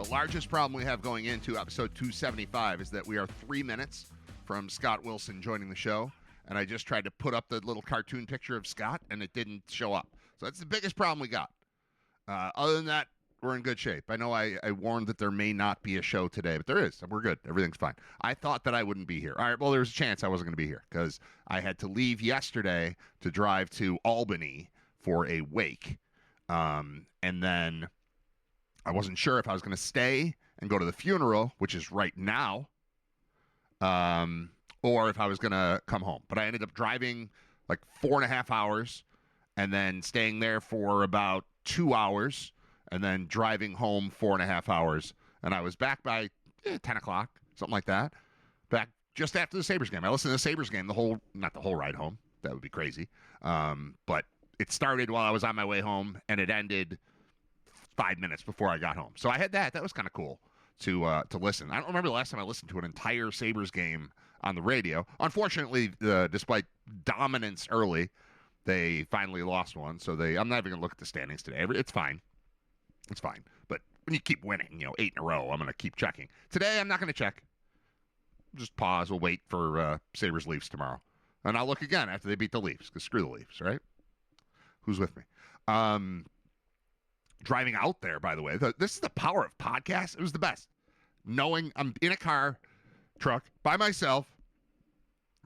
The largest problem we have going into episode 275 is that we are 3 minutes from Scott Wilson joining the show, and I just tried to put up the little cartoon picture of Scott, and it didn't show up. So that's the biggest problem we got. Other than that, we're in good shape. I know I warned that there may not be a show today, but there is. We're good. Everything's fine. I thought that I wouldn't be here. All right, well, there's a chance I wasn't going to be here because I had to leave yesterday to drive to Albany for a wake. And then I wasn't sure if I was going to stay and go to the funeral, which is right now, or if I was going to come home. But I ended up driving like 4.5 hours and then staying there for about 2 hours and then driving home 4.5 hours. And I was back by 10 o'clock, something like that. Back just after the Sabres game. I listened to the Sabres game not the whole ride home. That would be crazy. But it started while I was on my way home, and it ended 5 minutes before I got home. So I had that. That was kind of cool to listen. I don't remember the last time I listened to an entire Sabres game on the radio. Unfortunately, despite dominance early, they finally lost one. So I'm not even going to look at the standings today. It's fine. It's fine. But when you keep winning, 8 in a row, I'm going to keep checking. Today, I'm not going to check. Just pause. We'll wait for Sabres Leafs tomorrow. And I'll look again after they beat the Leafs, because screw the Leafs, right? Who's with me? Driving out there, by the way. This is the power of podcasts. It was the best. Knowing I'm in a truck, by myself,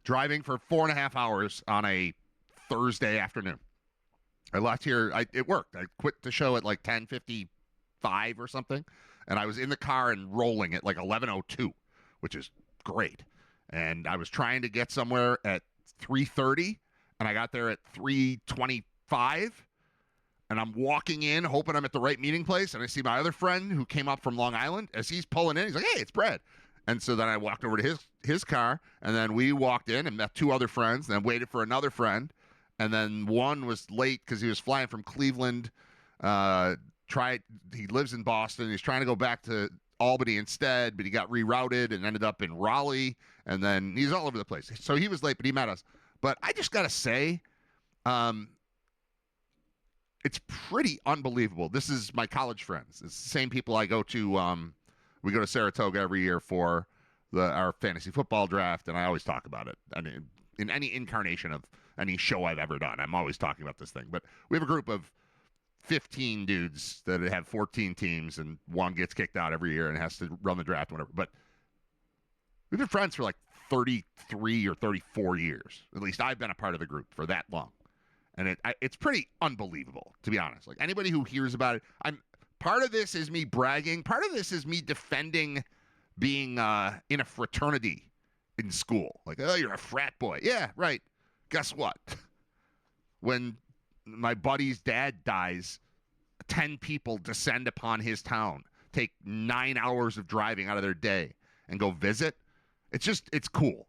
driving for 4.5 hours on a Thursday afternoon. I left here. It worked. I quit the show at like 10:55 or something, and I was in the car and rolling at like 11:02, which is great. And I was trying to get somewhere at 3:30, and I got there at 3:25, and I'm walking in hoping I'm at the right meeting place, and I see my other friend who came up from Long Island. As he's pulling in, he's like, "Hey, it's Brad." And so then I walked over to his car, and then we walked in and met 2 other friends, and then waited for another friend. And then one was late because he was flying from Cleveland. He lives in Boston. He's trying to go back to Albany instead, but he got rerouted and ended up in Raleigh. And then he's all over the place. So he was late, but he met us. But I just got to say, it's pretty unbelievable. This is my college friends. It's the same people I go to. We go to Saratoga every year for our fantasy football draft, and I always talk about it. I mean, in any incarnation of any show I've ever done, I'm always talking about this thing. But we have a group of 15 dudes that have 14 teams, and one gets kicked out every year and has to run the draft, whatever. But we've been friends for like 33 or 34 years. At least I've been a part of the group for that long. And it's pretty unbelievable, to be honest. Like, anybody who hears about it, part of this is me bragging. Part of this is me defending being in a fraternity in school. Like, oh, you're a frat boy. Yeah, right. Guess what? When my buddy's dad dies, 10 people descend upon his town, take 9 hours of driving out of their day, and go visit. It's cool.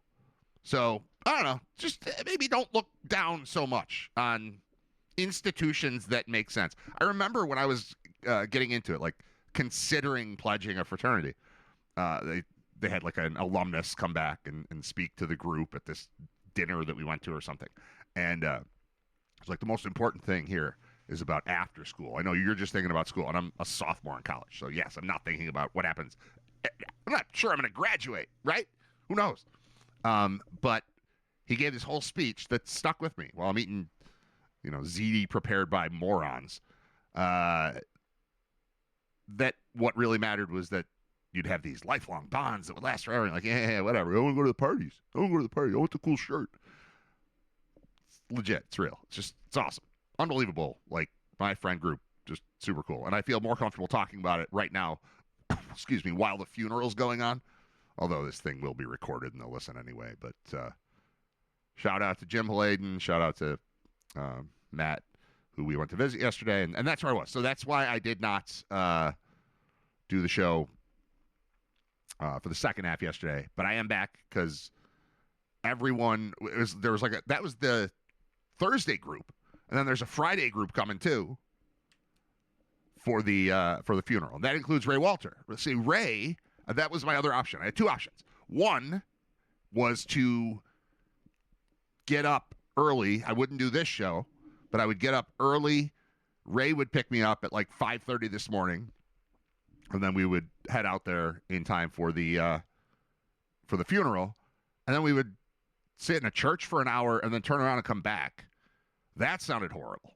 So, I don't know. Just maybe don't look down so much on institutions that make sense. I remember when I was getting into it, like considering pledging a fraternity, they had like an alumnus come back and speak to the group at this dinner that we went to or something. And it's like, the most important thing here is about after school. I know you're just thinking about school, and I'm a sophomore in college. So yes, I'm not thinking about what happens. I'm not sure I'm going to graduate, right? Who knows? But he gave this whole speech that stuck with me while I'm eating, ziti prepared by morons. That what really mattered was that you'd have these lifelong bonds that would last forever. And like, yeah, whatever. I want to go to the parties. I want the cool shirt. It's legit. It's real. It's awesome. Unbelievable. Like, my friend group, just super cool. And I feel more comfortable talking about it right now, excuse me, while the funeral's going on. Although this thing will be recorded and they'll listen anyway. But shout out to Jim Haladin. Shout out to Matt, who we went to visit yesterday. And that's where I was. So that's why I did not do the show for the second half yesterday. But I am back because everyone, that was the Thursday group. And then there's a Friday group coming too for the funeral. And that includes Ray Walter. Let's see, Ray... that was my other option. I had 2 options. One was to get up early. I wouldn't do this show, but I would get up early. Ray would pick me up at like 5:30 this morning. And then we would head out there in time for the funeral. And then we would sit in a church for an hour and then turn around and come back. That sounded horrible.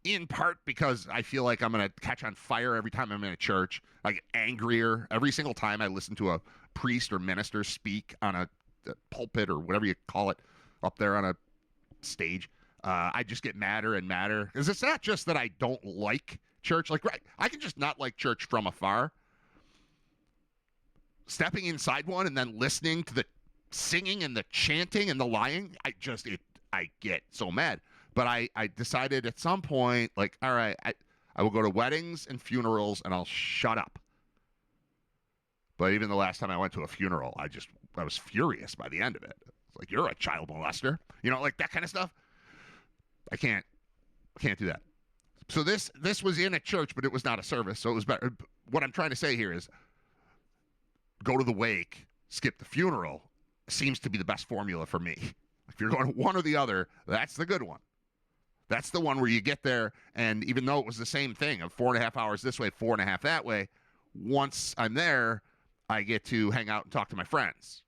In part because I feel like I'm going to catch on fire every time I'm in a church. I get angrier every single time I listen to a priest or minister speak on a pulpit or whatever you call it up there on a stage. I just get madder and madder. Because it's not just that I don't like church. Like, right, I can just not like church from afar. Stepping inside one and then listening to the singing and the chanting and the lying, I get so mad. But I decided at some point, like, all right, I will go to weddings and funerals and I'll shut up. But even the last time I went to a funeral, I was furious by the end of it. It's like, you're a child molester. You know, like that kind of stuff. I can't do that. So this was in a church, but it was not a service, so it was better. What I'm trying to say here is go to the wake, skip the funeral, seems to be the best formula for me. If you're going one or the other, that's the good one. That's the one where you get there, and even though it was the same thing of 4.5 hours this way, 4.5 that way, once I'm there, I get to hang out and talk to my friends.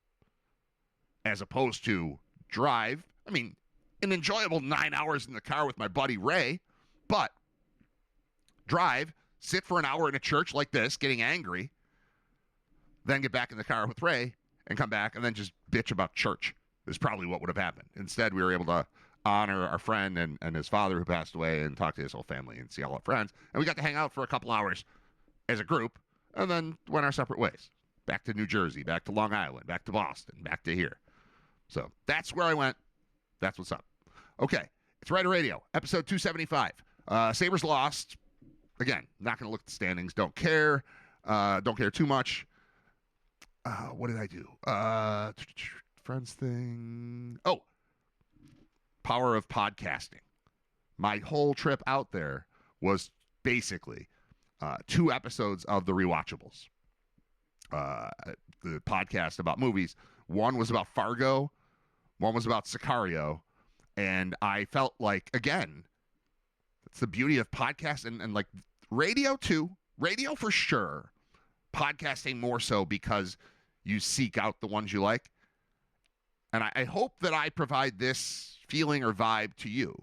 As opposed to drive. I mean, an enjoyable 9 hours in the car with my buddy Ray, but drive, sit for an hour in a church like this, getting angry, then get back in the car with Ray and come back and then just bitch about church is probably what would have happened. Instead, we were able to honor our friend and his father who passed away and talk to his whole family and see all our friends. And we got to hang out for a couple hours as a group and then went our separate ways. Back to New Jersey, back to Long Island, back to Boston, back to here. So that's where I went. That's what's up. Okay, it's Riter Radio, episode 275. Sabres lost. Again, not going to look at the standings. Don't care. Don't care too much. What did I do? Friends thing. Oh, power of podcasting. My whole trip out there was basically 2 episodes of The Rewatchables. The podcast about movies. One was about Fargo. One was about Sicario. And I felt like, again, that's the beauty of podcasts and like radio too. Radio for sure. Podcasting more so because you seek out the ones you like. And I hope that I provide this feeling or vibe to you.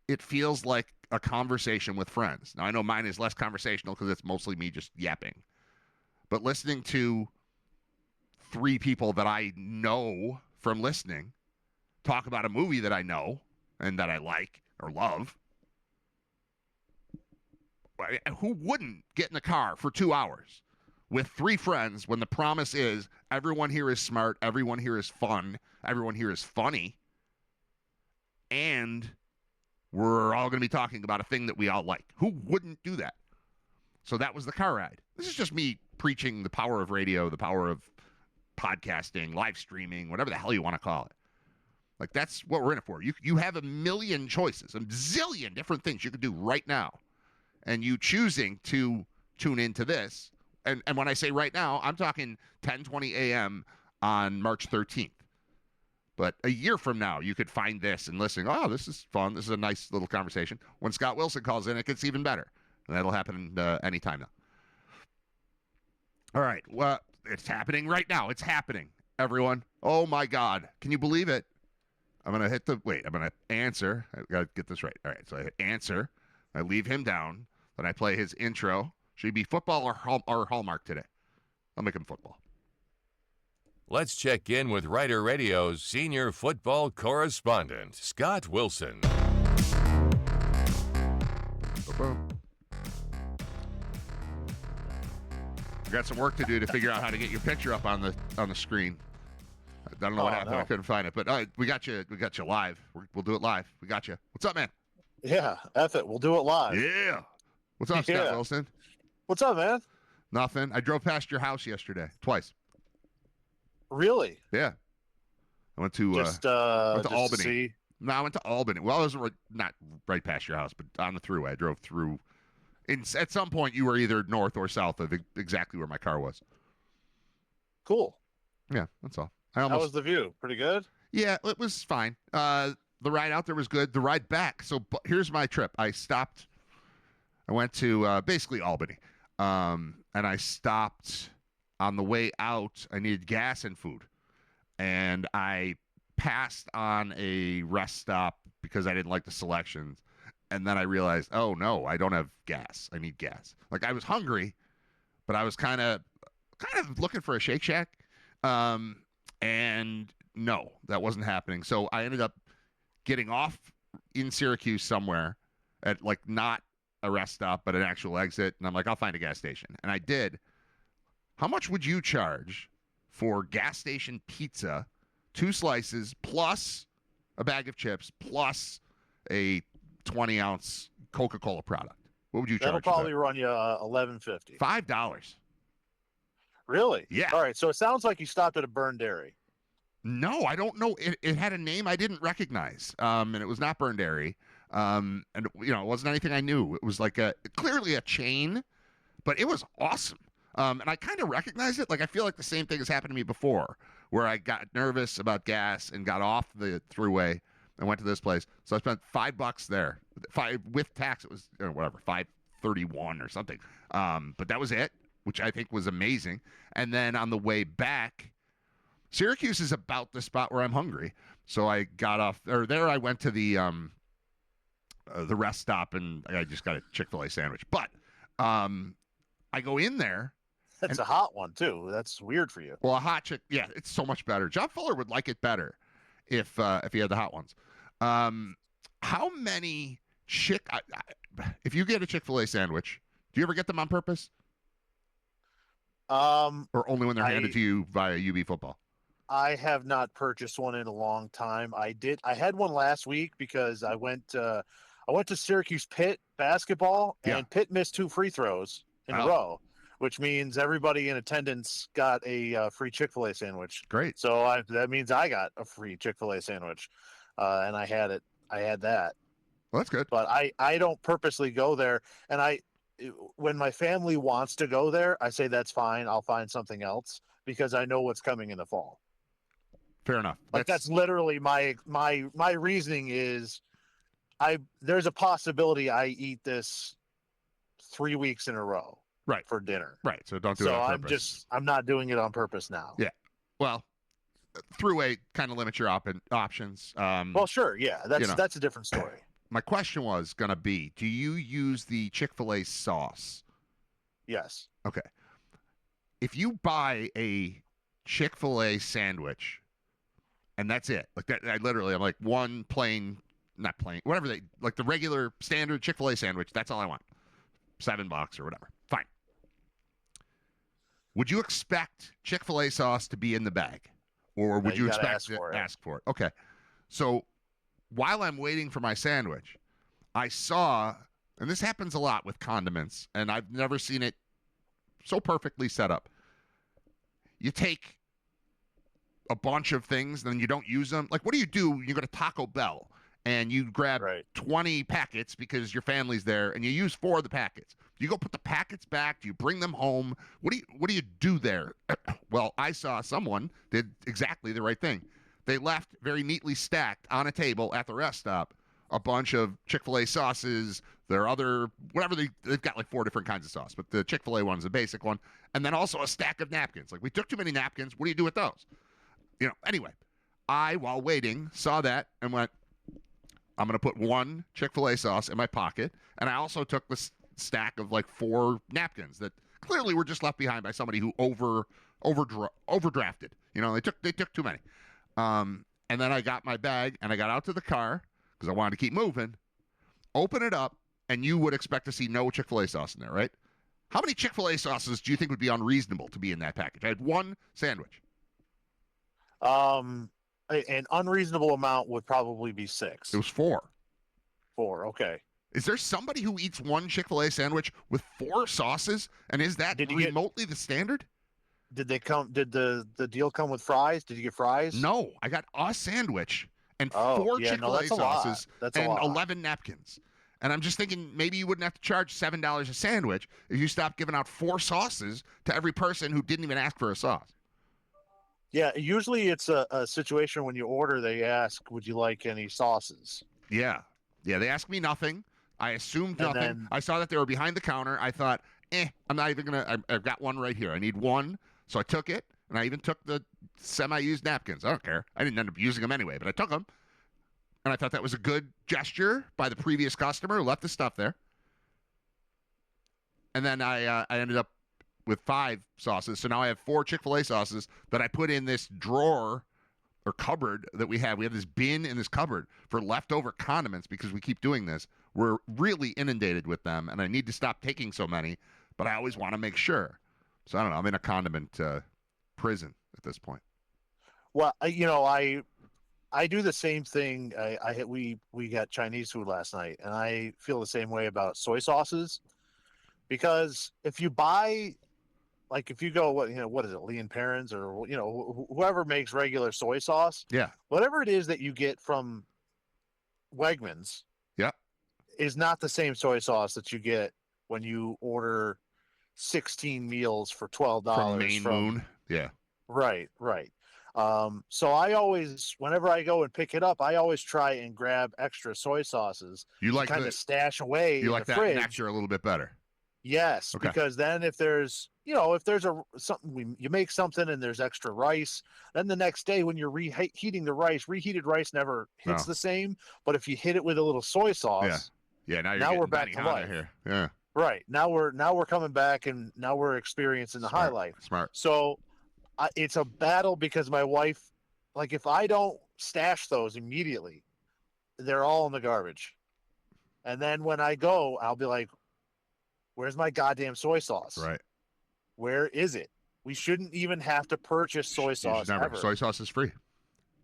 It feels like a conversation with friends. Now, I know mine is less conversational because it's mostly me just yapping. But listening to 3 people that I know from listening talk about a movie that I know and that I like or love, who wouldn't get in the car for 2 hours with 3 friends when the promise is everyone here is smart, everyone here is fun, everyone here is funny, and we're all going to be talking about a thing that we all like? Who wouldn't do that? So that was the car ride. This is just me preaching the power of radio, the power of podcasting, live streaming, whatever the hell you want to call it. Like, that's what we're in it for. You have a million choices, a zillion different things you could do right now. And you choosing to tune into this. And when I say right now, I'm talking 10:20 a.m. on March 13th. But a year from now, you could find this and listen. Oh, this is fun. This is a nice little conversation. When Scott Wilson calls in, it gets even better. And that'll happen anytime now. All right. Well, it's happening right now. It's happening, everyone. Oh, my God. Can you believe it? I'm going to answer. I got to get this right. All right. So I hit answer. I leave him down. Then I play his intro. Should he be football or Hallmark today? I'll make him football. Let's check in with Riter Radio's senior football correspondent, Scott Wilson. Got some work to do to figure out how to get your picture up on the screen. I don't know what happened. No. I couldn't find it, but we got you. We got you live. We'll do it live. We got you. What's up, man? Yeah, F it. We'll do it live. Yeah. What's up, Scott Wilson? What's up, man? Nothing. I drove past your house yesterday twice. Really? Yeah. I went to just Albany. See? No, I went to Albany. Well, I was not right past your house, but on the thruway. I drove through. At some point, you were either north or south of exactly where my car was. Cool. Yeah, that's all. How was the view? Pretty good? Yeah, it was fine. The ride out there was good. The ride back. So here's my trip. I stopped. I went to basically Albany, and I stopped on the way out. I needed gas and food, and I passed on a rest stop because I didn't like the selections. And then I realized, oh no, I don't have gas. I need gas. Like I was hungry, but I was kind of looking for a Shake Shack. And no, that wasn't happening. So I ended up getting off in Syracuse somewhere at like not a rest stop, but an actual exit. And I'm like, I'll find a gas station. And I did. How much would you charge for gas station pizza, 2 slices, plus a bag of chips, plus a 20-ounce Coca-Cola product? What would you charge? That'll probably run you $11.50. $5. Really? Yeah. All right. So it sounds like you stopped at a Burn Dairy. No, I don't know. It had a name I didn't recognize, and it was not Burn Dairy, and it wasn't anything I knew. It was like clearly a chain, but it was awesome. And I kind of recognized it. Like I feel like the same thing has happened to me before, where I got nervous about gas and got off the throughway and went to this place. So I spent $5 there. With tax, it was whatever, $5.31 or something. But that was it, which I think was amazing. And then on the way back, Syracuse is about the spot where I'm hungry. So I got off, or there I went to the rest stop, and I just got a Chick-fil-A sandwich. But I go in there. That's a hot one too. That's weird for you. Well, a hot chick, yeah, it's so much better. John Fuller would like it better if he had the hot ones. How many if you get a Chick-fil-A sandwich, do you ever get them on purpose? Or only when they're handed to you via UB football? I have not purchased one in a long time. I had one last week because I went to Syracuse Pitt basketball, and Pitt missed 2 free throws in a row, which means everybody in attendance got a free Chick-fil-A sandwich. Great. So that means I got a free Chick-fil-A sandwich, and I had it. I had that. Well, that's good. But I don't purposely go there, and when my family wants to go there, I say that's fine. I'll find something else because I know what's coming in the fall. Fair enough. Like that's literally my reasoning is there's a possibility I eat this 3 weeks in a row. Right. For dinner. Right. So don't do it on purpose. I'm not doing it on purpose now. Yeah. Well, throughway kind of limits your options. Well, sure. Yeah. That's a different story. My question was going to be, do you use the Chick-fil-A sauce? Yes. Okay. If you buy a Chick-fil-A sandwich and that's it, like that, I'm like one plain, not plain, whatever like the regular standard Chick-fil-A sandwich, that's all I want. $7 or whatever. Fine. Would you expect Chick-fil-A sauce to be in the bag? Or would you expect to ask for it? Okay. So while I'm waiting for my sandwich, I saw, and this happens a lot with condiments, and I've never seen it so perfectly set up. You take a bunch of things, then you don't use them. Like, what do? You go to Taco Bell, and you grab 20 packets because your family's there, and you use 4 of the packets. Do you go put the packets back? Do you bring them home? What do you do there? Well, I saw someone did exactly the right thing. They left very neatly stacked on a table at the rest stop a bunch of Chick-fil-A sauces, their other, whatever they've got like 4 different kinds of sauce, but the Chick-fil-A one's the basic one, and then also a stack of napkins. Like, we took too many napkins. What do you do with those? Anyway, I, while waiting, saw that and went, I'm going to put 1 Chick-fil-A sauce in my pocket, and I also took the stack of like 4 napkins that clearly were just left behind by somebody who overdrafted. They took too many. And then I got my bag and I got out to the car because I wanted to keep moving. Open it up, and you would expect to see no Chick-fil-A sauce in there, right? How many Chick-fil-A sauces do you think would be unreasonable to be in that package? I had 1 sandwich. An unreasonable amount would probably be 6. It was 4. 4, okay. Is there somebody who eats 1 Chick-fil-A sandwich with 4 sauces, and is that remotely the standard? Did the deal come with fries? Did you get fries? No, I got a sandwich and 4 Chick-fil-A sauces and 11 napkins. And I'm just thinking maybe you wouldn't have to charge $7 a sandwich if you stopped giving out 4 sauces to every person who didn't even ask for a sauce. Yeah, usually it's a situation when you order, they ask, would you like any sauces? Yeah. Yeah, they ask me nothing. I assumed And nothing. then- I saw that they were behind the counter. I thought, I'm not even going to. I've got one right here. I need one. So I took it, and I even took the semi-used napkins. I don't care. I didn't end up using them anyway, but I took them. And I thought that was a good gesture by the previous customer who left the stuff there. And then I ended up with 5 sauces. So now I have 4 Chick-fil-A sauces that I put in this drawer or cupboard that we have. We have this bin in this cupboard for leftover condiments because we keep doing this. We're really inundated with them, and I need to stop taking so many, but I always want to make sure. So I don't know. I'm in a condiment prison at this point. Well, I do the same thing. We got Chinese food last night, and I feel the same way about soy sauces, because if you buy, like, if you go, what is it, Lee and Perrins, or whoever makes regular soy sauce, Yeah. whatever it is that you get from Wegmans, Yeah. is not the same soy sauce that you get when you order 16 meals for $12 From Maine Moon. Yeah. Right. So I always, whenever I go and pick it up, I always try and grab extra soy sauces. You like kind of stash away you in like the that fridge. nectar a little bit better. Yes, Okay. because then if there's something, you make something and there's extra rice, then the next day when you're reheating the rice, reheated rice never hits No. the same. But if you hit it with a little soy sauce, Yeah. Now Now we're getting back to Benihana life. here. Yeah. right now we're coming back, and now we're experiencing the high life. Smart. So it's a battle because my wife, like, if I don't stash those immediately, they're all in the garbage. And then when I go, I'll be like, where's my goddamn soy sauce? Right. Where is it? We shouldn't even have to purchase soy You should sauce never. ever. Soy sauce is free.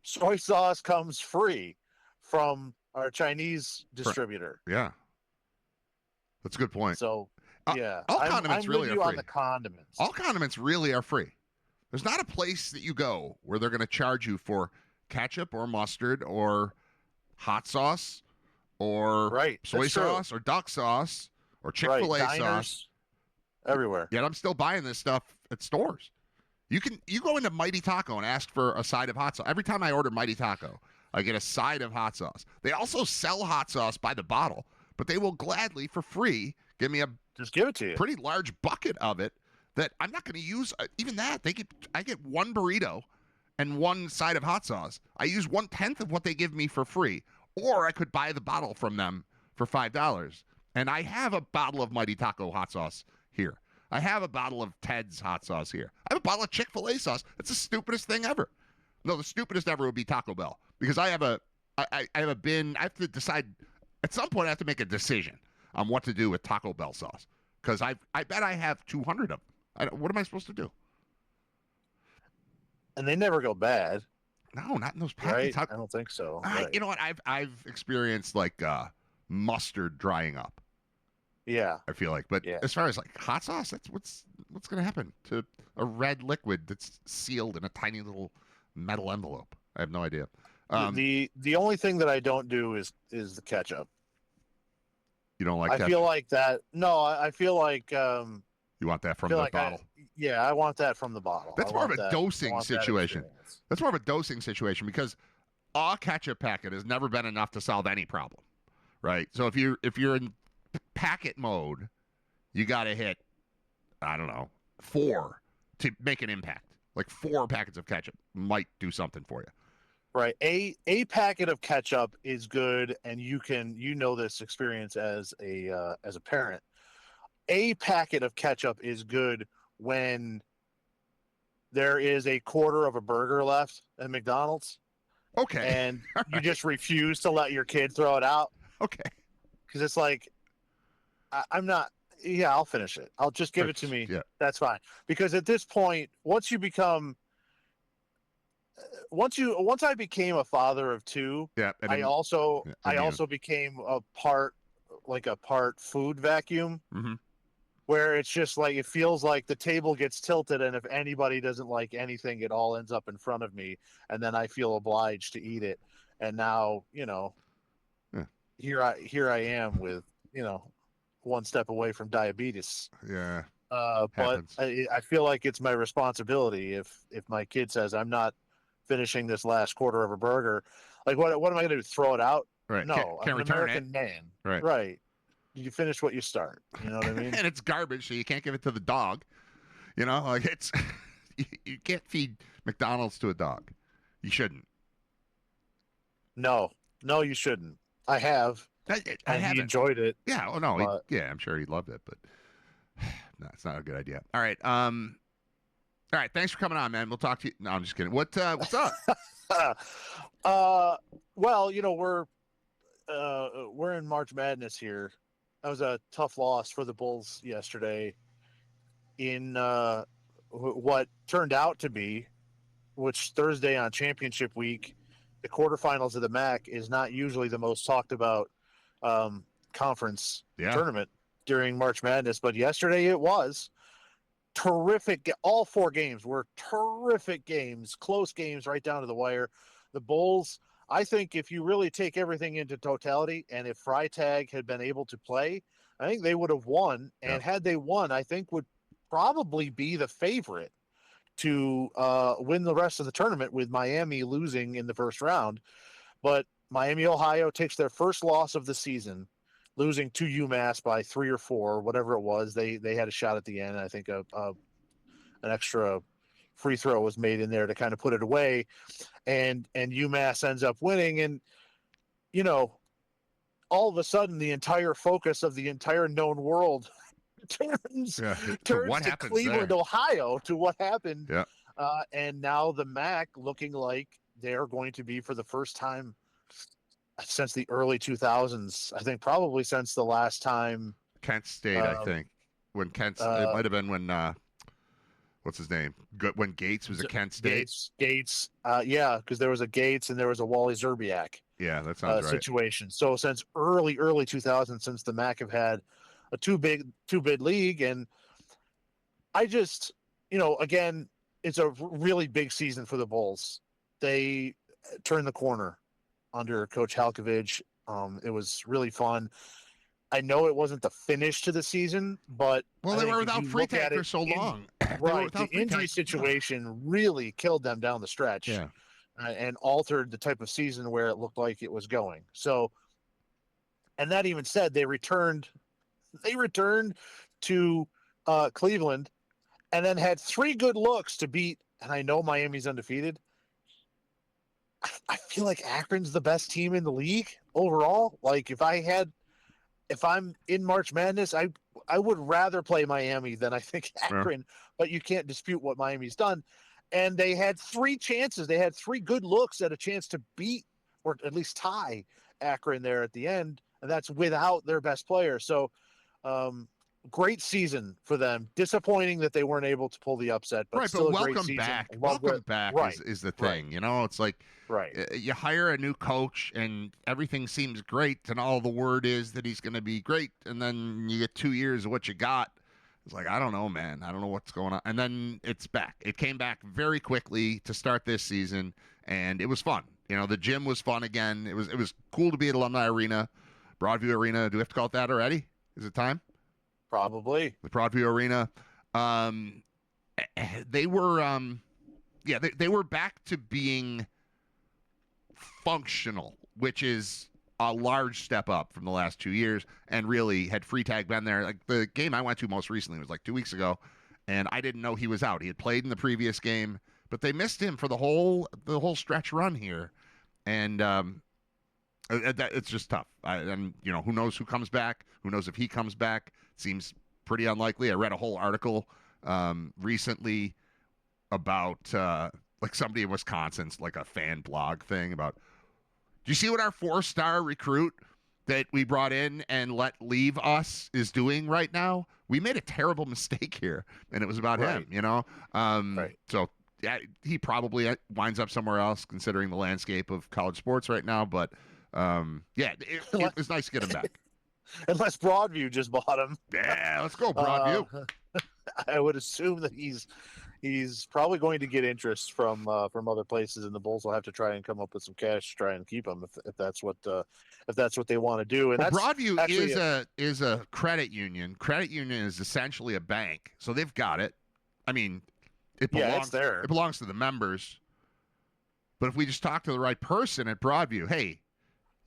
Soy sauce comes free from our Chinese distributor. Yeah. That's a good point. So, Uh, yeah. all I'm condiments with really you are on free. the condiments. All condiments really are free. There's not a place that you go where they're going to charge you for ketchup or mustard or hot sauce or Right. soy That's true. sauce or duck sauce or Chick-fil-A Right. sauce. Diners, everywhere. Yet I'm still buying this stuff at stores. You go into Mighty Taco and ask for a side of hot sauce. Every time I order Mighty Taco, I get a side of hot sauce. They also sell hot sauce by the bottle, but they will gladly, for free, give me a Just give it to you. pretty large bucket of it that I'm not going to use. Even that, I get one burrito and one side of hot sauce. I use 1/10 of what they give me for free, or I could buy the bottle from them for $5. And I have a bottle of Mighty Taco hot sauce here. I have a bottle of Ted's hot sauce here. I have a bottle of Chick-fil-A sauce. That's the stupidest thing ever. No, the stupidest ever would be Taco Bell, because I have a bin. I have to decide at some point. I have to make a decision on what to do with Taco Bell sauce, because I bet I have 200 of them. What am I supposed to do? And they never go bad, No, not in those right? packets. I don't think so. Right. You know what? I've experienced like mustard drying up. Yeah. I feel like, but Yeah. as far as like hot sauce, that's what's going to happen to a red liquid that's sealed in a tiny little metal envelope. I have no idea. The only thing that I don't do is the ketchup. You don't like I that? feel like that. No, I feel like You want that from feel the like bottle? I want that from the bottle. That's I more of want a that- dosing I want that situation. experience. That's more of a dosing situation, because a ketchup packet has never been enough to solve any problem, right? So if you're in packet mode, you got to hit, I don't know, 4 to make an impact. Like 4 packets of ketchup might do something for you. Right. A packet of ketchup is good, and you know this experience as a parent. A packet of ketchup is good when there is a quarter of a burger left at McDonald's, Okay. and All you right. just refuse to let your kid throw it out Okay. because it's like, I'm not. Yeah, I'll finish it. I'll just give it to me. Yeah. That's fine. Because at this point, once I became a father of 2, Yeah. And I then- also yeah, I immune. also became a part food vacuum, Mhm. where it's just like it feels like the table gets tilted, and if anybody doesn't like anything, it all ends up in front of me, and then I feel obliged to eat it. And now, Yeah. here I am with, one step away from diabetes. Yeah. But Happens. I feel like it's my responsibility if my kid says I'm not finishing this last quarter of a burger, like what am I going to do? Throw it out? Right. No, Can't I'm an return American man. Right. Right. you finish what you start. You know what I mean? And it's garbage, so you can't give it to the dog. You know, like it's you can't feed McDonald's to a dog. You shouldn't. No, you shouldn't. I have, I and haven't. he enjoyed it. Yeah. Oh no. But I'm sure he loved it, but no, it's not a good idea. All right. All right. Thanks for coming on, man. We'll talk to you. No, I'm just kidding. What's up? well, we're in March Madness here. That was a tough loss for the Bulls yesterday in what turned out to be, which Thursday on championship week, the quarterfinals of the MAC is not usually the most talked about conference tournament during March Madness, but yesterday it was. Terrific. All 4 games were terrific games, close games right down to the wire. The Bulls, I think if you really take everything into totality, and if Freitag had been able to play, I think they would have won. And had they won, I think would probably be the favorite to win the rest of the tournament, with Miami losing in the first round. But Miami, Ohio takes their first loss of the season, losing to UMass by 3 or 4, whatever it was. They had a shot at the end. I think an extra free throw was made in there to kind of put it away, and UMass ends up winning. And all of a sudden, the entire focus of the entire known world turns to Cleveland, Ohio, to what happened. Yeah. And now the MAC looking like they're going to be, for the first time since the early 2000s, I think probably since the last time Kent State, I think. When Kent, it might have been when, what's his name? When Gates was at Kent State. Gates. Yeah, because there was a Gates and there was a Wally Zerbiak. Yeah, that sounds right. Situation. So since early 2000s, since the MAC have had a two-bid league, and I just, again, it's a really big season for the Bulls. They turned the corner under Coach Halkovich. It was really fun. I know it wasn't the finish to the season, but they were without Freitag for so long. Right, the injury situation really killed them down the stretch. Yeah. And altered the type of season where it looked like it was going. So, and that even said, they returned to Cleveland, and then had 3 good looks to beat. And I know Miami's undefeated. I feel like Akron's the best team in the league overall. Like if I'm in March Madness, I would rather play Miami than I think Akron, but you can't dispute what Miami's done. And they had 3 chances. They had 3 good looks at a chance to beat, or at least tie, Akron there at the end. And that's without their best player. So great season for them. Disappointing that they weren't able to pull the upset, but still a great season. Welcome back is the thing. It's like you hire a new coach and everything seems great, and all the word is that he's going to be great, and then you get 2 years of what you got. It's like, I don't know, man. I don't know what's going on. And then it's back. It came back very quickly to start this season, and it was fun. The gym was fun again. It was cool to be at Alumni Arena, Broadview Arena. Do we have to call it that already? Is it time? Probably. The Broadview Arena. They were, they were back to being functional, which is a large step up from the last 2 years. And really, had Freitag been there, like the game I went to most recently was like 2 weeks ago, and I didn't know he was out. He had played in the previous game, but they missed him for the whole stretch run here, and it's just tough. And who knows who comes back? Who knows if he comes back? Seems pretty unlikely. I read a whole article recently about like somebody in Wisconsin's like a fan blog thing about. Do you see what our 4-star recruit that we brought in and let leave us is doing right now? We made a terrible mistake here, and it was about him. So yeah, he probably winds up somewhere else, considering the landscape of college sports right now. But it was nice to get him back. Unless Broadview just bought him. Yeah, let's go Broadview. I would assume that he's probably going to get interest from other places, and the Bulls will have to try and come up with some cash to try and keep him if that's what they want to do. And Broadview is a credit union. Credit union is essentially a bank, so they've got it. I mean, it belongs there. It belongs to the members. But if we just talk to the right person at Broadview, hey,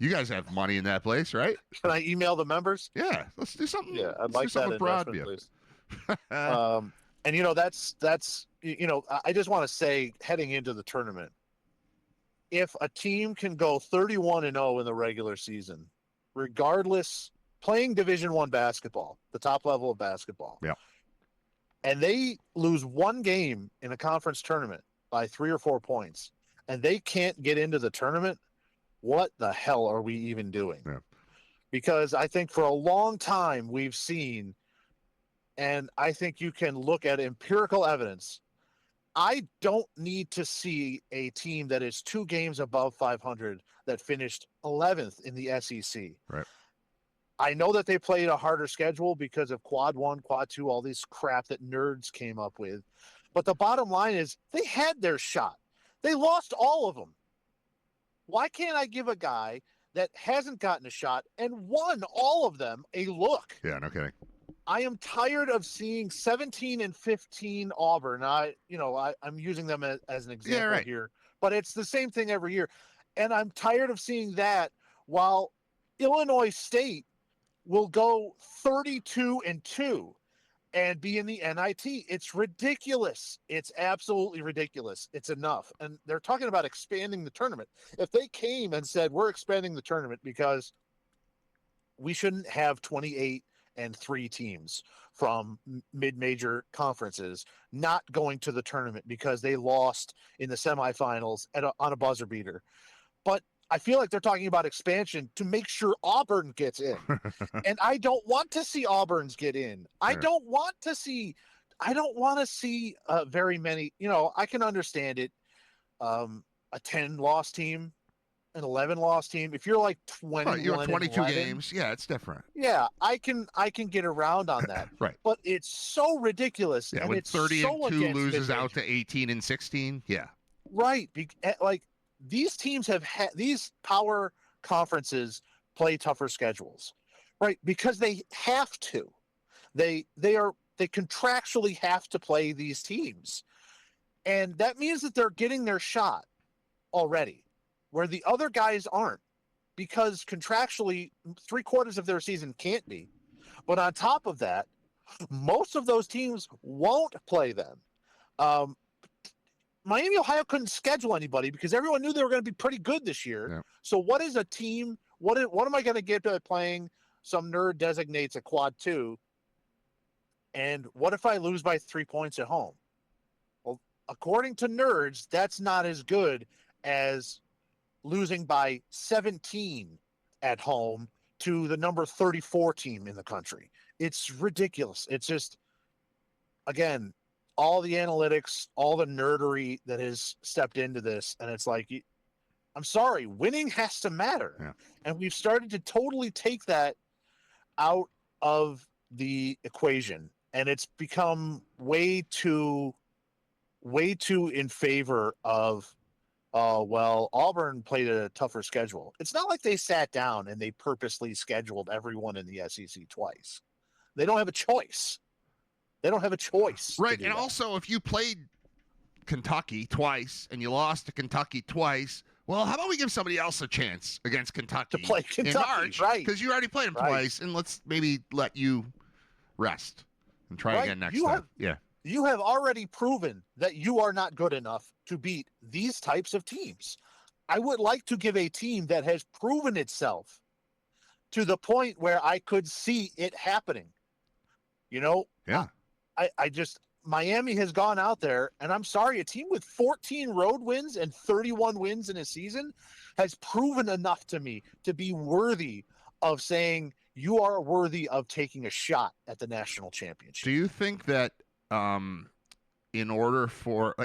You guys have money in that place, right? Can I email the members? Yeah, let's do something. Yeah, I'd let's like do something that with investment, Broadview. please. And that's I just want to say, heading into the tournament, if a team can go 31-0 in the regular season, regardless, playing Division I basketball, the top level of basketball, yeah, and they lose one game in a conference tournament by 3 or 4 points, and they can't get into the tournament, what the hell are we even doing? Yeah. Because I think for a long time we've seen, and I think you can look at empirical evidence, I don't need to see a team that is 2 games above 500 that finished 11th in the SEC. Right. I know that they played a harder schedule because of quad 1, quad 2, all this crap that nerds came up with. But the bottom line is they had their shot. They lost all of them. Why can't I give a guy that hasn't gotten a shot and won all of them a look? Yeah, no kidding. I am tired of seeing 17-15 Auburn. I'm using them as an example here, but it's the same thing every year. And I'm tired of seeing that while Illinois State will go 32-2 and be in the NIT. It's ridiculous. It's absolutely ridiculous. It's enough. And they're talking about expanding the tournament. If they came and said, we're expanding the tournament because we shouldn't have 28 and 3 teams from mid-major conferences not going to the tournament because they lost in the semifinals on a buzzer beater. But I feel like they're talking about expansion to make sure Auburn gets in. And I don't want to see Auburn's get in. I don't want to see very many, I can understand it. A 10-loss team, an 11-loss team. If you're like 21, you're 22 11, games. Yeah, it's different. Yeah, I can get around on that. Right. But it's so ridiculous. Yeah, and when it's 30 so and 2 loses mid-major. out to 18 and 16. Yeah. Right. Like these teams have these power conferences play tougher schedules, right? Because they have to. They contractually have to play these teams. And that means that they're getting their shot already, where the other guys aren't, because contractually 3/4 of their season can't be. But on top of that, most of those teams won't play them. Miami, Ohio couldn't schedule anybody because everyone knew they were going to be pretty good this year. Yeah. So what is a team? What am I going to get by playing some nerd designates a quad 2? And what if I lose by 3 points at home? Well, according to nerds, that's not as good as losing by 17 at home to the number 34 team in the country. It's ridiculous. It's just, again, all the analytics, all the nerdery that has stepped into this. And it's like, I'm sorry, winning has to matter. Yeah. And we've started to totally take that out of the equation. And it's become way too in favor of, Auburn played a tougher schedule. It's not like they sat down and they purposely scheduled everyone in the SEC twice. They don't have a choice. Right. And also, if you played Kentucky twice and you lost to Kentucky twice, well, how about we give somebody else a chance against Kentucky to play Kentucky, in March, right? Because you already played them twice, and let's maybe let you rest and try again next time. You have already proven that you are not good enough to beat these types of teams. I would like to give a team that has proven itself to the point where I could see it happening. Yeah. Miami has gone out there, and I'm sorry, a team with 14 road wins and 31 wins in a season has proven enough to me to be worthy of saying you are worthy of taking a shot at the national championship. Do you think that in order for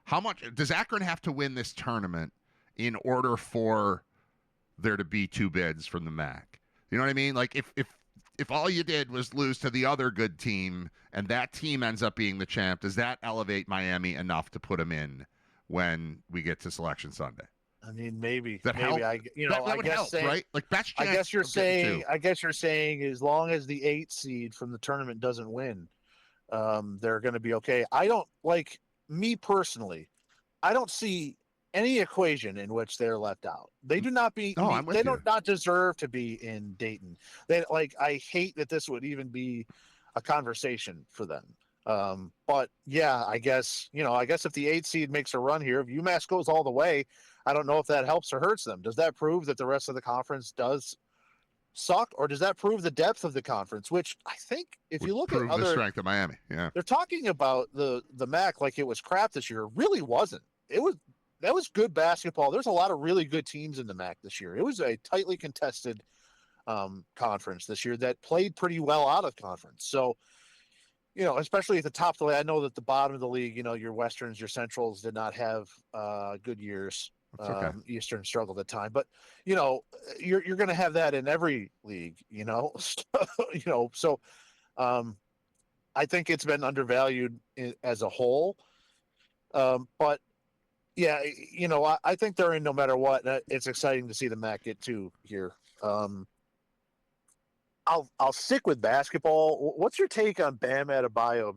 how much does Akron have to win this tournament in order for there to be 2 bids from the MAC? You know what I mean? Like if all you did was lose to the other good team and that team ends up being the champ, does that elevate Miami enough to put them in when we get to Selection Sunday? I mean, maybe that maybe help? I would guess help, saying, right? Like that's I guess you're saying as long as the 8 seed from the tournament doesn't win, they're going to be okay. I don't, like, me personally, I don't see any equation in which they're left out. They do not be. No, I'm with they you. don't not deserve to be in Dayton. They like. I hate that this would even be a conversation for them. But yeah, I guess if the 8 seed makes a run here, if UMass goes all the way, I don't know if that helps or hurts them. Does that prove that the rest of the conference does suck, or does that prove the depth of the conference? Which I think, if you look at prove the other, strength of Miami. Yeah, they're talking about the MAC like it was crap this year. It really wasn't. That was good basketball. There's a lot of really good teams in the MAC this year. It was a tightly contested conference this year that played pretty well out of conference. So, especially at the top of the league, I know that the bottom of the league, your Westerns, your Centrals did not have good years. that's okay. Eastern struggled at time, but you're going to have that in every league, So, I think it's been undervalued as a whole. But yeah, I think they're in no matter what. It's exciting to see the MAC get 2 here. I'll stick with basketball. What's your take on Bam Adebayo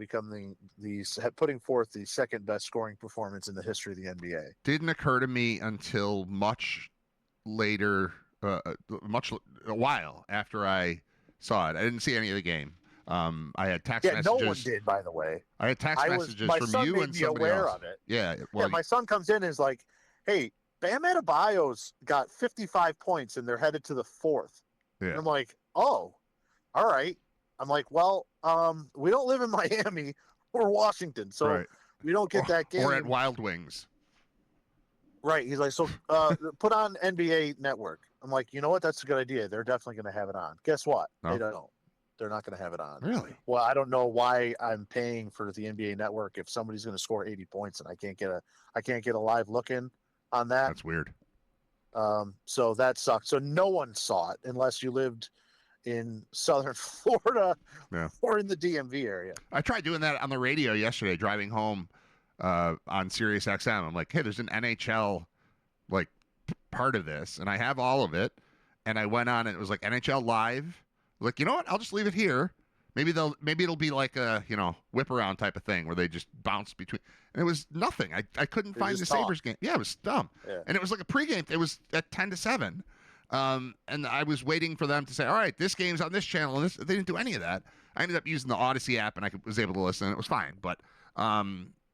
putting forth the second best scoring performance in the history of the NBA? Didn't occur to me until much later, a while after I saw it. I didn't see any of the game. I had text messages. No one did, by the way. I had text messages my from son you made and me somebody aware else. of it. Yeah, My son comes in and is like, "Hey, Bam Adebayo's got 55 points and they're headed to the 4th." Yeah. And I'm like, "Oh, all right." I'm like, "Well, we don't live in Miami or Washington, so right. we don't get that game." Or at Wild Wings. Right. He's like, "So put on NBA Network." I'm like, "You know what? That's a good idea. They're definitely going to have it on." Guess what? No. They don't. They're not going to have it on. Really? Well, I don't know why I'm paying for the NBA Network if somebody's going to score 80 points and I can't get a live look in on that. That's weird. So that sucks. So no one saw it unless you lived in Southern Florida or in the DMV area. I tried doing that on the radio yesterday, driving home on Sirius XM. I'm like, hey, there's an NHL part of this, and I have all of it. And I went on, and it was like NHL Live. Like, you know what? I'll just leave it here. Maybe it'll be like a whip around type of thing where they just bounce between. And it was nothing. I couldn't find the Sabres game. Yeah, it was dumb. Yeah. And it was like a pregame. It was at 10-7. And I was waiting for them to say, all right, this game's on this channel. And they didn't do any of that. I ended up using the Odyssey app, and I was able to listen, and it was fine. But,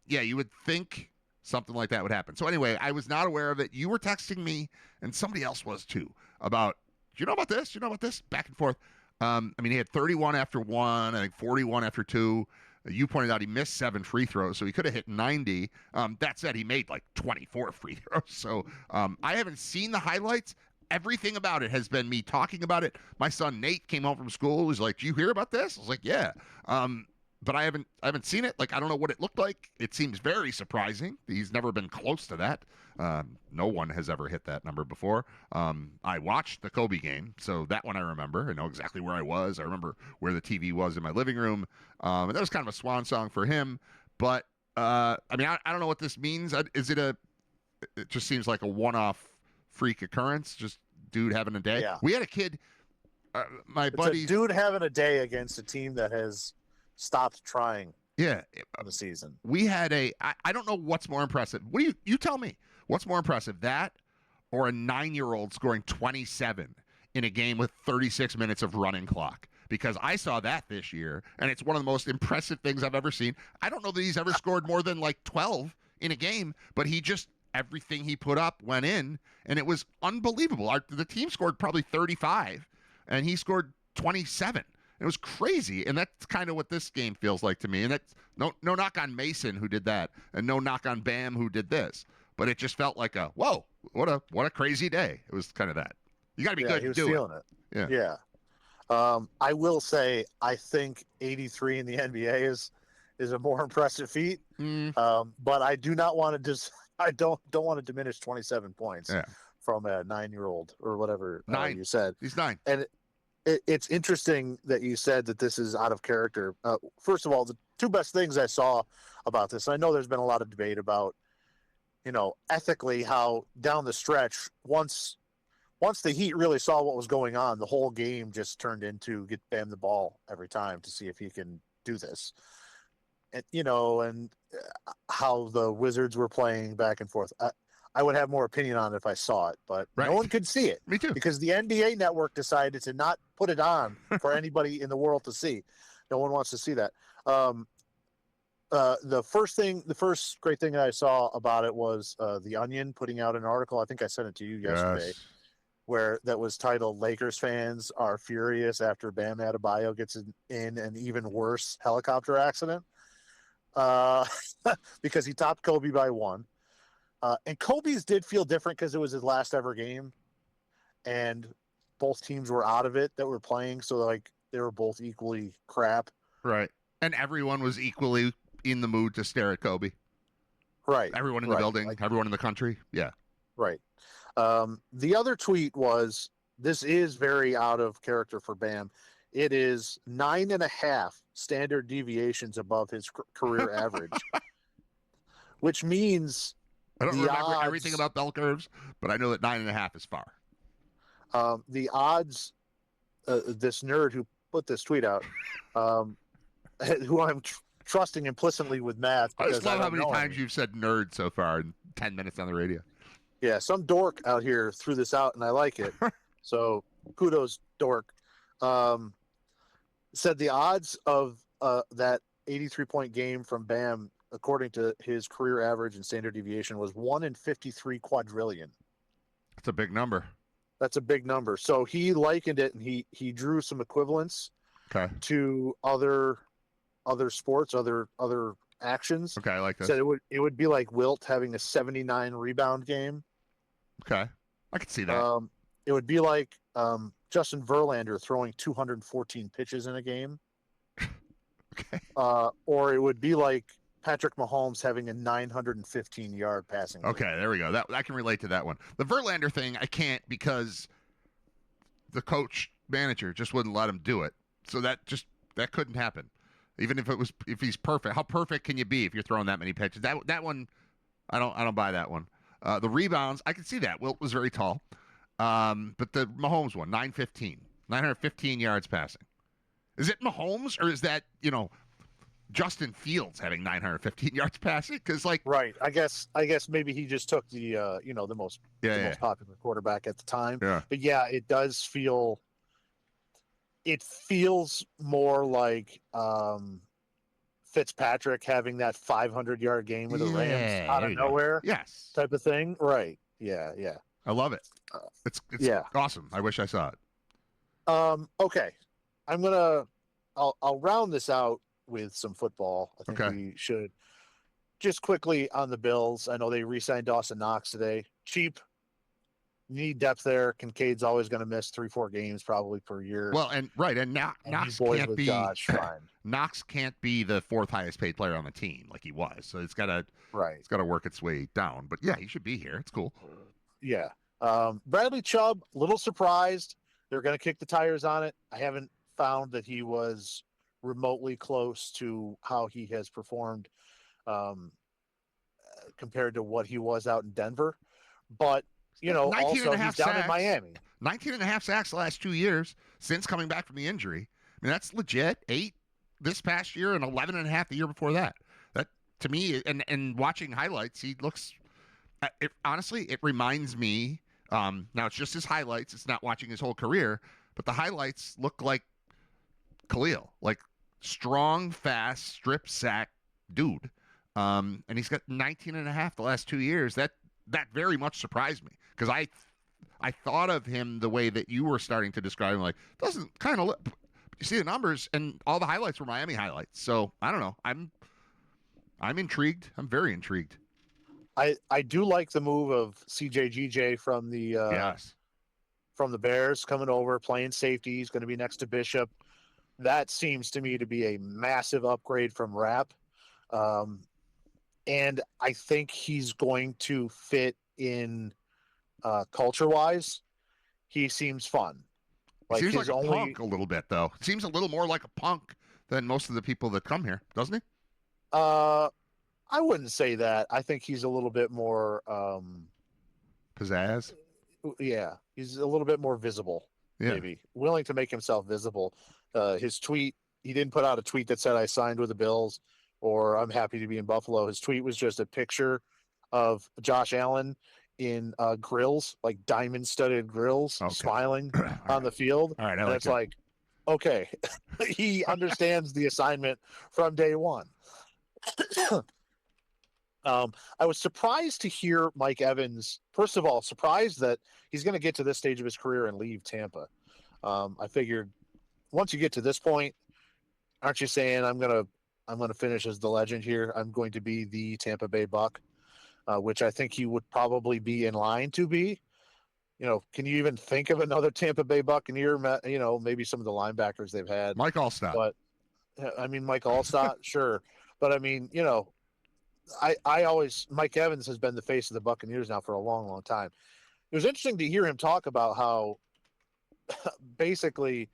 yeah, you would think something like that would happen. So anyway, I was not aware of it. You were texting me, and somebody else was too, about, do you know about this? Do you know about this? Back and forth. He had 31 after 1, I think 41 after 2. You pointed out he missed 7 free throws, so he could have hit 90. That said, he made like 24 free throws. So I haven't seen the highlights. Everything about it has been me talking about it. My son Nate came home from school. He was like, "Do you hear about this?" I was like, "Yeah." But I haven't seen it. Like, I don't know what it looked like. It seems very surprising. He's never been close to that. No one has ever hit that number before. I watched the Kobe game, so that one I remember. I know exactly where I was. I remember where the TV was in my living room. And that was kind of a swan song for him. But, I don't know what this means. It just seems like a one-off freak occurrence, just dude having a day. Yeah. We had a kid, my buddy. Dude having a day against a team that has stopped trying. Yeah, the season. We had I don't know what's more impressive. What do you tell me? What's more impressive, that or a 9-year-old scoring 27 in a game with 36 minutes of running clock? Because I saw that this year, and it's one of the most impressive things I've ever seen. I don't know that he's ever scored more than like 12 in a game, but everything he put up went in, and it was unbelievable. The team scored probably 35, and he scored 27. It was crazy, and that's kind of what this game feels like to me. And that's no knock on Mason, who did that, and no knock on Bam, who did this. But it just felt like whoa, what a crazy day. It was kind of that. You got to be good to do it. He was feeling it. Yeah. I will say, I think 83 in the NBA is a more impressive feat. But I do not want to I don't want to diminish 27 points from a 9-year-old or whatever you said. He's 9. And it's interesting that you said that this is out of character. First of all, the two best things I saw about this, and I know there's been a lot of debate about, ethically how down the stretch, once the Heat really saw what was going on, the whole game just turned into get Bam the ball every time to see if he can do this. And, and how the Wizards were playing back and forth. I would have more opinion on it if I saw it, but Right. no one could see it. Me too. Because the NBA network decided to not put it on for anybody in the world to see. No one wants to see that. The first great thing that I saw about it was The Onion putting out an article. I think I sent it to you yesterday, Yes. where that was titled "Lakers fans are furious after Bam Adebayo gets in an even worse helicopter accident," because he topped Kobe by one. And Kobe's did feel different because it was his last ever game, and both teams were out of it that were playing, so like they were both equally crap. Right. And everyone was equally in the mood to stare at Kobe. Right. Everyone in the building, everyone in the country. Yeah. Right. The other tweet was, this is very out of character for Bam. It is 9.5 standard deviations above his career average, which means I don't the remember odds, everything about bell curves, but I know that 9.5 is far. the odds, this nerd who put this tweet out, who I'm trusting implicitly with math. I just love I how many times any. you've said nerd so far in 10 minutes on the radio. Yeah, some dork out here threw this out, and I like it. So kudos, dork. Said the odds of that 83-point game from Bam, according to his career average and standard deviation, was 1 in 53 quadrillion. That's a big number. That's a big number. So he likened it, and he drew some equivalents to other sports, other actions. Okay, I like that. Said it would be like Wilt having a 79 rebound game. Okay, I could see that. It would be like Justin Verlander throwing 214 pitches in a game. Okay. Or it would be like Patrick Mahomes having a 915-yard passing game. Okay, there we go. That I can relate to that one. The Verlander thing, I can't because the coach manager just wouldn't let him do it. So that couldn't happen. Even if he's perfect, how perfect can you be if you're throwing that many pitches? That one, I don't buy that one. The rebounds, I can see that. Wilt was very tall, but the Mahomes one, 915 yards passing. Is it Mahomes or is that Justin Fields having 915 yards passing? Because right, I guess maybe he just took the the most popular quarterback at the time. Yeah. But yeah, it does feel. It feels more like Fitzpatrick having that 500-yard game with the Rams out of nowhere, yes, type of thing. Right? Yeah. I love it. It's awesome. I wish I saw it. Okay, I'll round this out with some football. I think we should just quickly on the Bills. I know they re-signed Dawson Knox today. Cheap. You need depth there. Kincaid's always going to miss 3-4 games probably per year. Well, and Knox can't be Knox can't be the fourth highest paid player on the team like he was. So it's got to work its way down. But yeah, he should be here. It's cool. Yeah. Bradley Chubb, little surprised. They're going to kick the tires on it. I haven't found that he was remotely close to how he has performed compared to what he was out in Denver. But also he's down in Miami. 19.5 sacks the last 2 years since coming back from the injury. I mean, that's legit. 8 this past year and 11.5 the year before that. That, to me, and watching highlights, he looks honestly, it reminds me, now it's just his highlights. It's not watching his whole career, but the highlights look like Khalil, like strong, fast, strip sack dude. And he's got 19.5 the last 2 years. That very much surprised me because I thought of him the way that you were starting to describe him, like doesn't kind of look. You see the numbers and all the highlights were Miami highlights. So I don't know. I'm intrigued. I'm very intrigued. I do like the move of CJGJ from the from the Bears coming over playing safety. He's going to be next to Bishop. That seems to me to be a massive upgrade from Rapp. And I think he's going to fit in culture-wise. He seems fun. Like he seems like a punk a little bit, though. Seems a little more like a punk than most of the people that come here, doesn't he? I wouldn't say that. I think he's a little bit more pizzazz. Yeah, he's a little bit more visible. Yeah. Maybe willing to make himself visible. His tweet, he didn't put out a tweet that said I signed with the Bills or I'm happy to be in Buffalo. His tweet was just a picture of Josh Allen in grills, like diamond-studded grills, Okay. smiling All on right. the field. All right, I And like it's that. like, okay, he understands the assignment from day one. I was surprised to hear Mike Evans. First of all, surprised that he's going to get to this stage of his career and leave Tampa. I figured once you get to this point, aren't you saying I'm gonna finish as the legend here? I'm going to be the Tampa Bay Buck, which I think he would probably be in line to be. Can you even think of another Tampa Bay Buccaneer? Maybe some of the linebackers they've had, Mike Allstott. but I mean Mike Allstott, sure, but I mean I always Mike Evans has been the face of the Buccaneers now for a long, long time. It was interesting to hear him talk about how basically,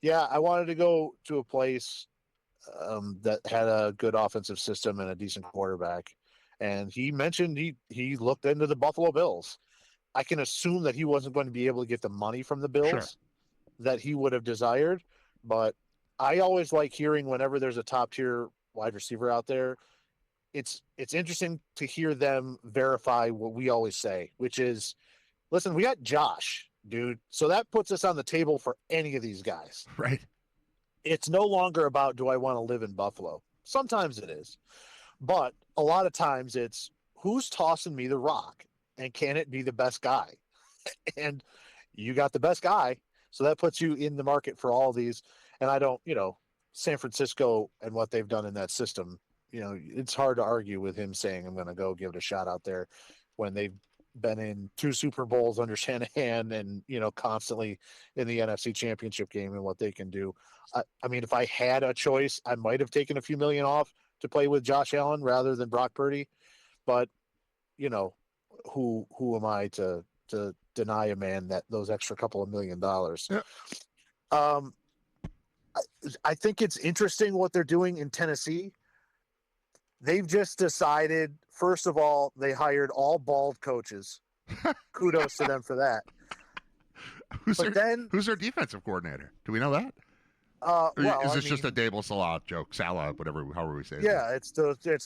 yeah, I wanted to go to a place that had a good offensive system and a decent quarterback. And he mentioned he looked into the Buffalo Bills. I can assume that he wasn't going to be able to get the money from the Sure. Bills that he would have desired, but I always like hearing whenever there's a top tier wide receiver out there. It's interesting to hear them verify what we always say, which is, listen, we got Josh, dude. So that puts us on the table for any of these guys. Right. It's no longer about, do I want to live in Buffalo? Sometimes it is. But a lot of times it's, who's tossing me the rock? And can it be the best guy? And you got the best guy. So that puts you in the market for all these. And I don't, San Francisco and what they've done in that system, it's hard to argue with him saying, I'm going to go give it a shot out there when they've been in 2 Super Bowls under Shanahan and, constantly in the NFC Championship game and what they can do. I mean, if I had a choice, I might have taken a few million off to play with Josh Allen rather than Brock Purdy. But, who am I to deny a man that those extra couple of $1 million? Yeah. I think it's interesting what they're doing in Tennessee. They've just decided, first of all, they hired all bald coaches. Kudos to them for that. Who's their defensive coordinator? Do we know that? Is this just a Dable Salah joke? Salah, however we say it. Yeah, it's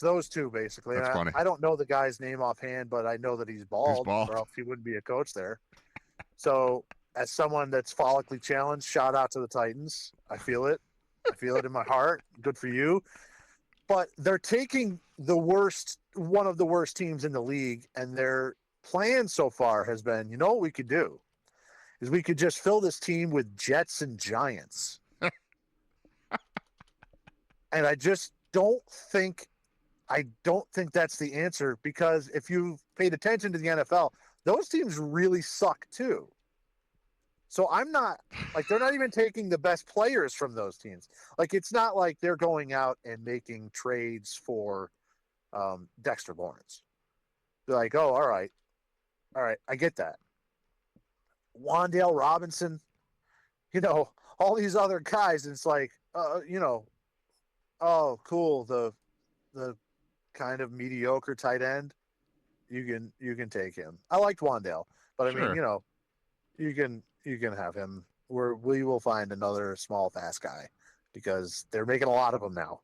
those two basically. That's funny. I don't know the guy's name offhand, but I know that he's bald. He's bald. Or else he wouldn't be a coach there. So, as someone that's follically challenged, shout out to the Titans. I feel it. I feel it in my heart. Good for you. But they're taking one of the worst teams in the league, and their plan so far has been, what we could do is we could just fill this team with Jets and Giants. And I just don't think that's the answer, because if you've paid attention to the NFL, those teams really suck too. So I'm not they're not even taking the best players from those teams. It's not like they're going out and making trades for Dexter Lawrence. They're like, oh, all right, I get that. Wan'Dale Robinson, all these other guys. It's like, oh, cool. The kind of mediocre tight end, you can take him. I liked Wan'Dale, but Sure. I mean, you can have him. We will find another small fast guy, because they're making a lot of them now,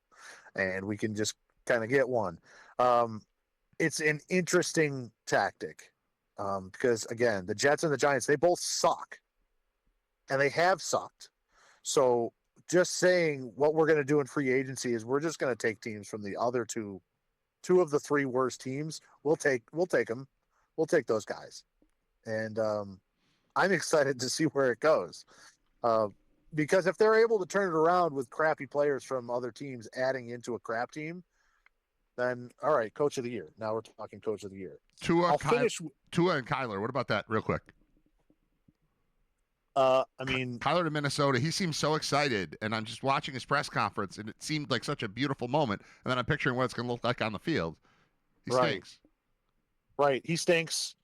and we can just kind of get one. It's an interesting tactic, because again, the Jets and the Giants, they both suck, and they have sucked. So just saying what we're going to do in free agency is we're just going to take teams from the other two of the 3 worst teams. We'll take them. We'll take those guys. And I'm excited to see where it goes. Because if they're able to turn it around with crappy players from other teams adding into a crap team, then all right, coach of the year. Now we're talking coach of the year. Tua and Kyler. What about that real quick? I mean, Kyler to Minnesota, he seems so excited, and I'm just watching his press conference, and it seemed like such a beautiful moment, and then I'm picturing what it's going to look like on the field. He stinks. Right. He stinks.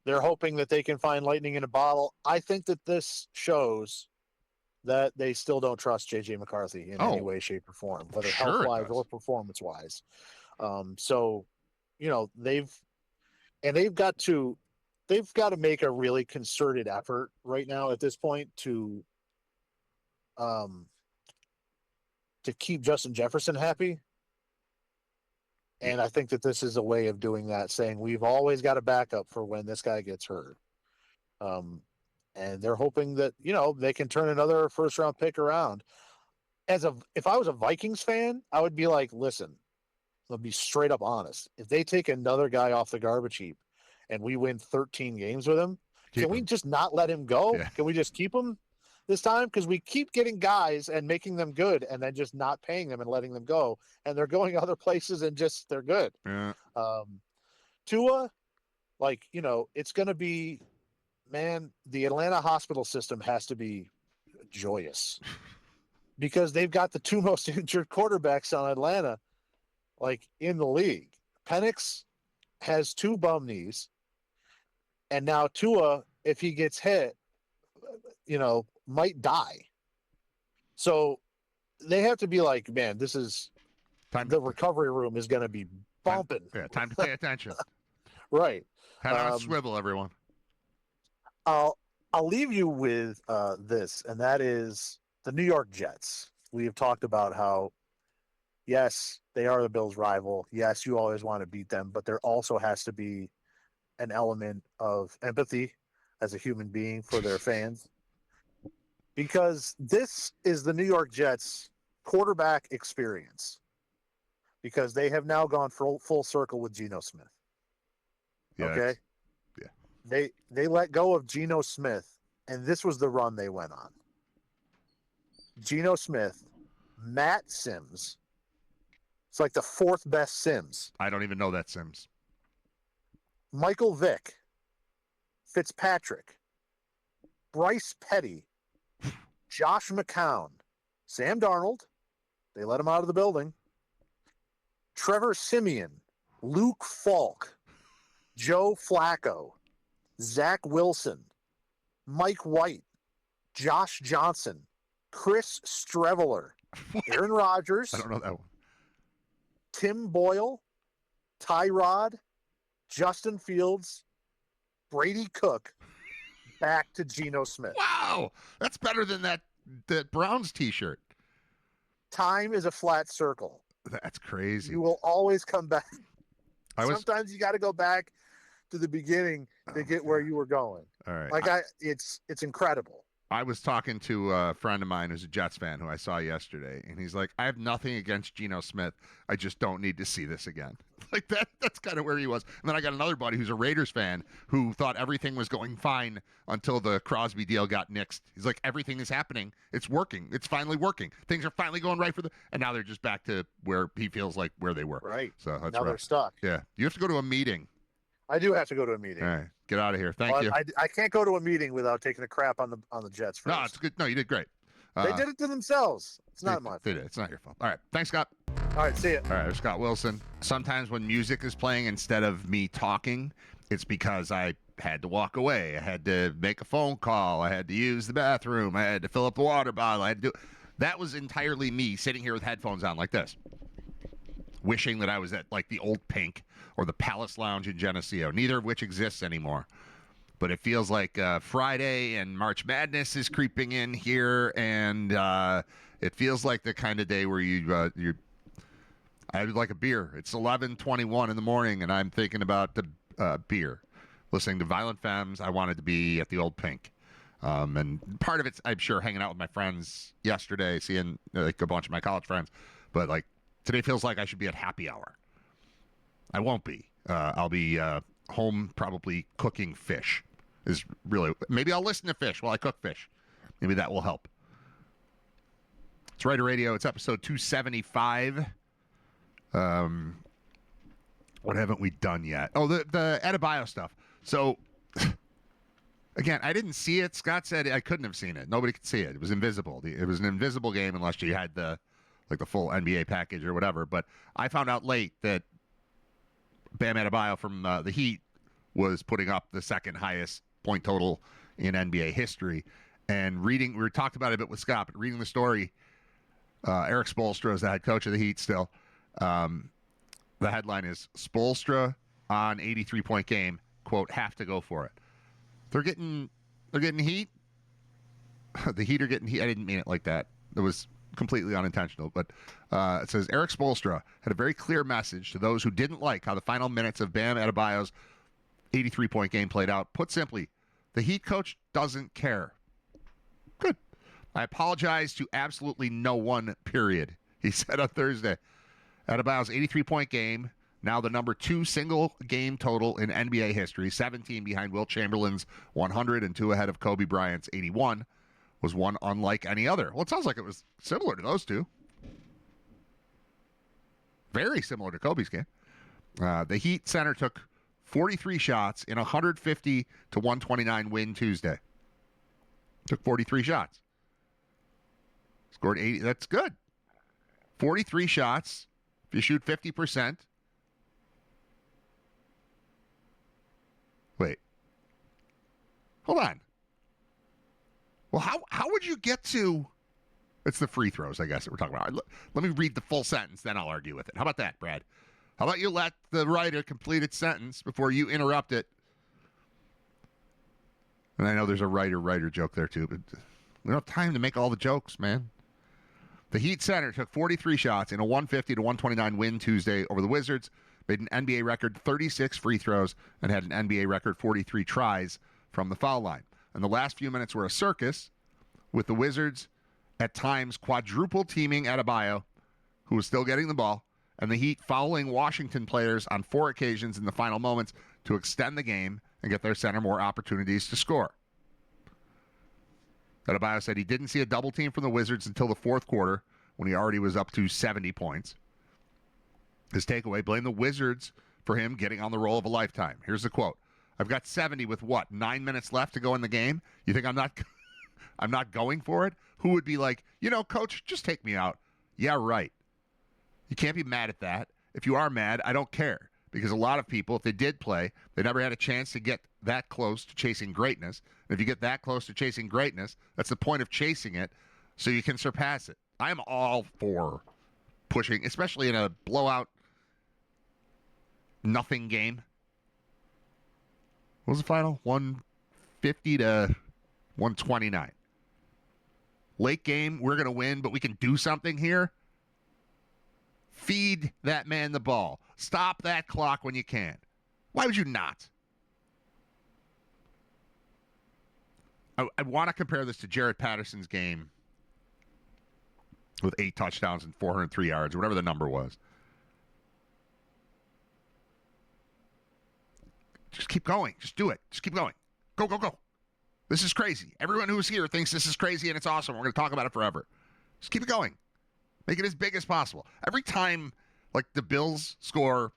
They're hoping that they can find lightning in a bottle. I think that this shows that they still don't trust J.J. McCarthy in any way, shape, or form, whether health-wise or performance-wise. So, they've got to make a really concerted effort right now at this point to keep Justin Jefferson happy. And I think that this is a way of doing that, saying we've always got a backup for when this guy gets hurt. And they're hoping that, they can turn another first round pick around. If I was a Vikings fan, I would be like, listen, I'll be straight up honest. If they take another guy off the garbage heap and we win 13 games with him, can we just not let him go? Yeah. Can we just keep him this time? Because we keep getting guys and making them good and then just not paying them and letting them go. And they're going other places and they're good. Yeah. Tua, it's going to be, man, the Atlanta hospital system has to be joyous because they've got the two most injured quarterbacks on Atlanta, in the league. Penix has 2 bum knees, and now Tua, if he gets hit, might die. So they have to be like, man, this is the recovery room is going to be bumping. Time to pay attention. Right. Head on a swivel, everyone. I'll leave you with this, and that is the New York Jets. We have talked about how, yes, they are the Bills' rival. Yes, you always want to beat them, but there also has to be an element of empathy as a human being for their fans. Because this is the New York Jets' quarterback experience. Because they have now gone full circle with Geno Smith. Yeah, okay? Yeah. They let go of Geno Smith, and this was the run they went on. Geno Smith, Matt Sims. It's like the 4th best Sims. I don't even know that Sims. Michael Vick, Fitzpatrick, Bryce Petty, Josh McCown, Sam Darnold. They let him out of the building. Trevor Siemian, Luke Falk, Joe Flacco, Zach Wilson, Mike White, Josh Johnson, Chris Streveler, Aaron Rodgers. I don't know that one. Tim Boyle, Tyrod, Justin Fields, Brady Cook, back to Geno Smith. Wow, that's better than that Browns T-shirt. Time is a flat circle. That's crazy. You will always come back. Sometimes you got to go back to the beginning to get where you were going. All right. It's incredible. I was talking to a friend of mine who's a Jets fan who I saw yesterday, and he's like, I have nothing against Geno Smith. I just don't need to see this again. Like that's kind of where he was. And then I got another buddy who's a Raiders fan who thought everything was going fine until the Crosby deal got nixed. He's like, everything is happening. It's working. It's finally working. Things are finally going right for them. And now they're just back to where he feels like where they were. Right. So that's now rough. They're stuck. Yeah. You have to go to a meeting. I do have to go to a meeting. All right. Get out of here. Thank you. I can't go to a meeting without taking a crap on the Jets first. No, it's good. No, you did great. They did it to themselves. It's not my fault. They did. It's not your fault. All right. Thanks, Scott. All right. See ya. All right. There's Scott Wilson. Sometimes when music is playing instead of me talking, it's because I had to walk away. I had to make a phone call. I had to use the bathroom. I had to fill up the water bottle. I had to do. That was entirely me sitting here with headphones on like this, wishing that I was at like the Old Pink or the Palace Lounge in Geneseo, neither of which exists anymore. But it feels like Friday and March Madness is creeping in here, and it feels like the kind of day where I would like a beer. It's 11:21 in the morning, and I'm thinking about the beer, listening to Violent Femmes. I wanted to be at the Old Pink. And part of it's, I'm sure, hanging out with my friends yesterday, seeing like a bunch of my college friends. But like today feels like I should be at happy hour. I won't be. I'll be home probably cooking fish. Is really maybe I'll listen to fish while I cook fish. Maybe that will help. It's Riter Radio. It's episode 275. What haven't we done yet? Oh, the Adebayo stuff. So again, I didn't see it. Scott said I couldn't have seen it. Nobody could see it. It was invisible. It was an invisible game unless you had the full NBA package or whatever. But I found out late that Bam Adebayo from the Heat was putting up the second highest point total in NBA history. And we talked about it a bit with Scott, but reading the story, Eric Spoelstra is the head coach of the Heat still. The headline is Spoelstra on 83-point game, quote, have to go for it. They're getting heat. The Heat are getting heat. I didn't mean it like that. It was completely unintentional, but it says Eric Spoelstra had a very clear message to those who didn't like how the final minutes of Bam Adebayo's 83-point game played out. Put simply, the Heat coach doesn't care. Good. I apologize to absolutely no one, period, he said on Thursday. Adebayo's 83-point game, now the number 2 single-game total in NBA history, 17 behind Wilt Chamberlain's 100 and 2 ahead of Kobe Bryant's 81, was one unlike any other. Well, it sounds like it was similar to those two. Very similar to Kobe's game. The Heat center took 43 shots in a 150-129 win Tuesday. Took 43 shots. Scored 80. That's good. 43 shots. If you shoot 50%. Wait. Hold on. Well, how would you get to... It's the free throws, I guess, that we're talking about. Let me read the full sentence, then I'll argue with it. How about that, Brad? How about you let the writer complete its sentence before you interrupt it? And I know there's a writer joke there, too, but we don't have time to make all the jokes, man. The Heat center took 43 shots in a 150-129 win Tuesday over the Wizards, made an NBA record 36 free throws, and had an NBA record 43 tries from the foul line. And the last few minutes were a circus, with the Wizards at times quadruple teaming Adebayo, who was still getting the ball, and the Heat fouling Washington players on 4 occasions in the final moments to extend the game and get their center more opportunities to score. Adebayo said he didn't see a double team from the Wizards until the fourth quarter, when he already was up to 70 points. His takeaway, blame the Wizards for him getting on the roll of a lifetime. Here's the quote. I've got 70 with what, 9 minutes left to go in the game? You think I'm not going for it? Who would be like, coach, just take me out? Yeah, right. You can't be mad at that. If you are mad, I don't care. Because a lot of people, if they did play, they never had a chance to get that close to chasing greatness. And if you get that close to chasing greatness, that's the point of chasing it, so you can surpass it. I am all for pushing, especially in a blowout, nothing game. What was the final? 150-129. Late game, we're going to win, but we can do something here. Feed that man the ball. Stop that clock when you can. Why would you not? I want to compare this to Jared Patterson's game with 8 touchdowns and 403 yards, whatever the number was. Just keep going. Just do it. Just keep going. Go, go, go. This is crazy. Everyone who's here thinks this is crazy and it's awesome. We're going to talk about it forever. Just keep it going. Make it as big as possible. Every time, the Bills score,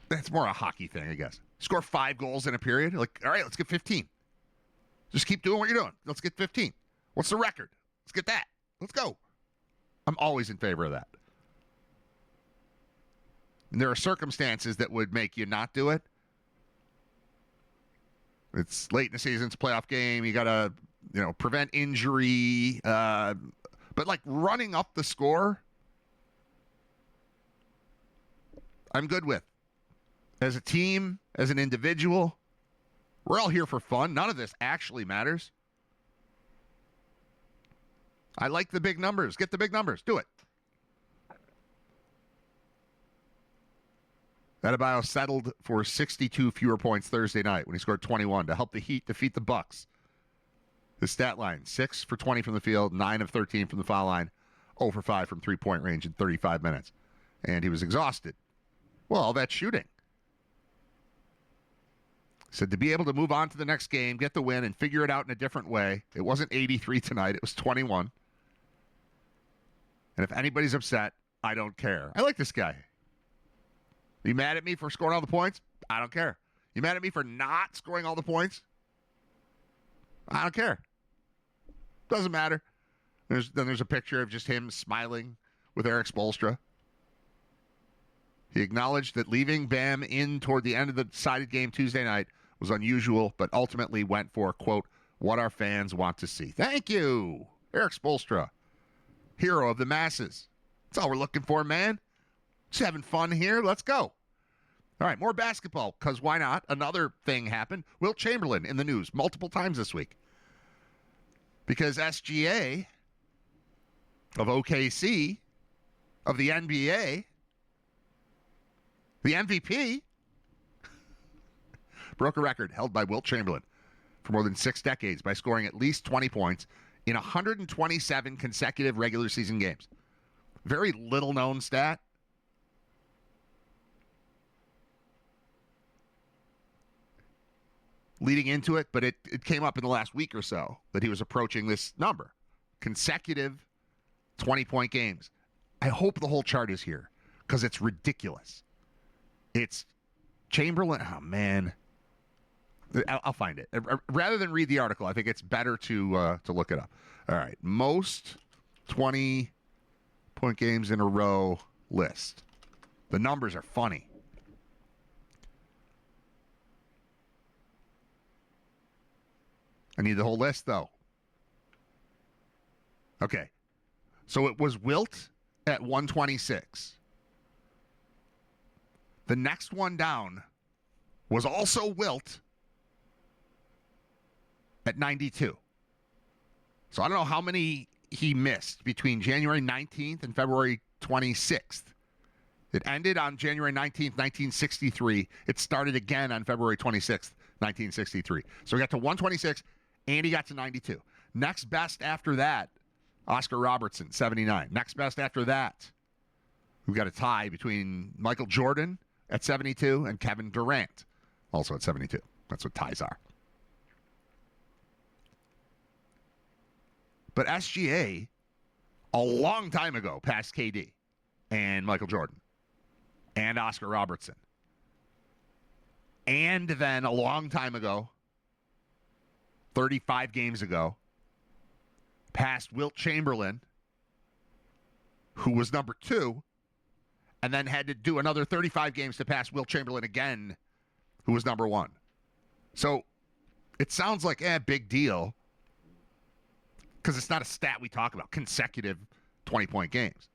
that's more a hockey thing, I guess. Score 5 goals in a period. All right, let's get 15. Just keep doing what you're doing. Let's get 15. What's the record? Let's get that. Let's go. I'm always in favor of that. And there are circumstances that would make you not do it. It's late in the season. It's a playoff game. You got to, prevent injury. But running up the score, I'm good with. As a team, as an individual, we're all here for fun. None of this actually matters. I like the big numbers. Get the big numbers. Do it. Adebayo settled for 62 fewer points Thursday night when he scored 21 to help the Heat defeat the Bucks. His stat line, 6 for 20 from the field, 9 of 13 from the foul line, 0 for 5 from three-point range in 35 minutes. And he was exhausted. Well, all that shooting. Said to be able to move on to the next game, get the win, and figure it out in a different way. It wasn't 83 tonight. It was 21. And if anybody's upset, I don't care. I like this guy. You mad at me for scoring all the points? I don't care. You mad at me for not scoring all the points? I don't care. Doesn't matter. There's a picture of just him smiling with Eric Spoelstra. He acknowledged that leaving Bam in toward the end of the decided game Tuesday night was unusual, but ultimately went for, quote, what our fans want to see. Thank you, Eric Spoelstra, hero of the masses. That's all we're looking for, man. Just having fun here. Let's go. All right, more basketball, because why not? Another thing happened. Wilt Chamberlain in the news multiple times this week. Because SGA of OKC, of the NBA, the MVP, broke a record held by Wilt Chamberlain for more than 6 decades by scoring at least 20 points in 127 consecutive regular season games. Very little known stat. Leading into it, but it came up in the last week or so that he was approaching this number. Consecutive 20-point games. I hope the whole chart is here because it's ridiculous. It's Chamberlain. Oh, man. I'll find it. Rather than read the article, I think it's better to look it up. All right. Most 20-point games in a row list. The numbers are funny. I need the whole list, though. Okay. So it was Wilt at 126. The next one down was also Wilt at 92. So I don't know how many he missed between January 19th and February 26th. It ended on January 19th, 1963. It started again on February 26th, 1963. So we got to 126, and he got to 92. Next best after that, Oscar Robertson, 79. Next best after that, we've got a tie between Michael Jordan at 72 and Kevin Durant, also at 72. That's what ties are. But SGA, a long time ago, passed KD and Michael Jordan and Oscar Robertson. And then a long time ago, 35 games ago, passed Wilt Chamberlain, who was number 2, and then had to do another 35 games to pass Wilt Chamberlain again, who was number 1. So it sounds like, big deal, because it's not a stat we talk about, consecutive 20-point games.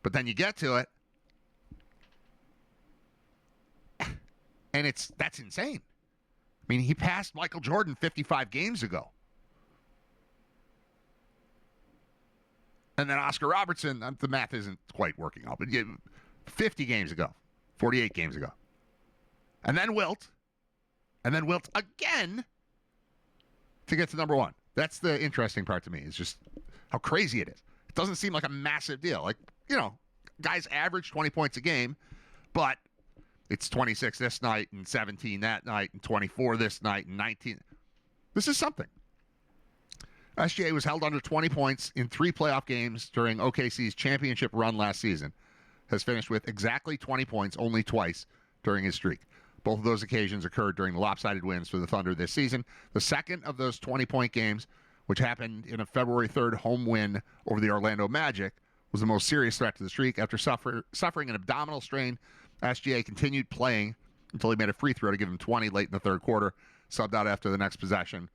But then you get to it, and that's insane. I mean, he passed Michael Jordan 55 games ago. And then Oscar Robertson, the math isn't quite working out, but 50 games ago, 48 games ago. And then Wilt again to get to number 1. That's the interesting part to me, is just how crazy it is. It doesn't seem like a massive deal. Like, guys average 20 points a game, but it's 26 this night and 17 that night and 24 this night and 19. This is something. SGA was held under 20 points in 3 playoff games during OKC's championship run last season. Has finished with exactly 20 points only twice during his streak. Both of those occasions occurred during the lopsided wins for the Thunder this season. The second of those 20-point games, which happened in a February 3rd home win over the Orlando Magic, was the most serious threat to the streak. After suffering an abdominal strain, SGA continued playing until he made a free throw to give him 20 late in the third quarter, subbed out after the next possession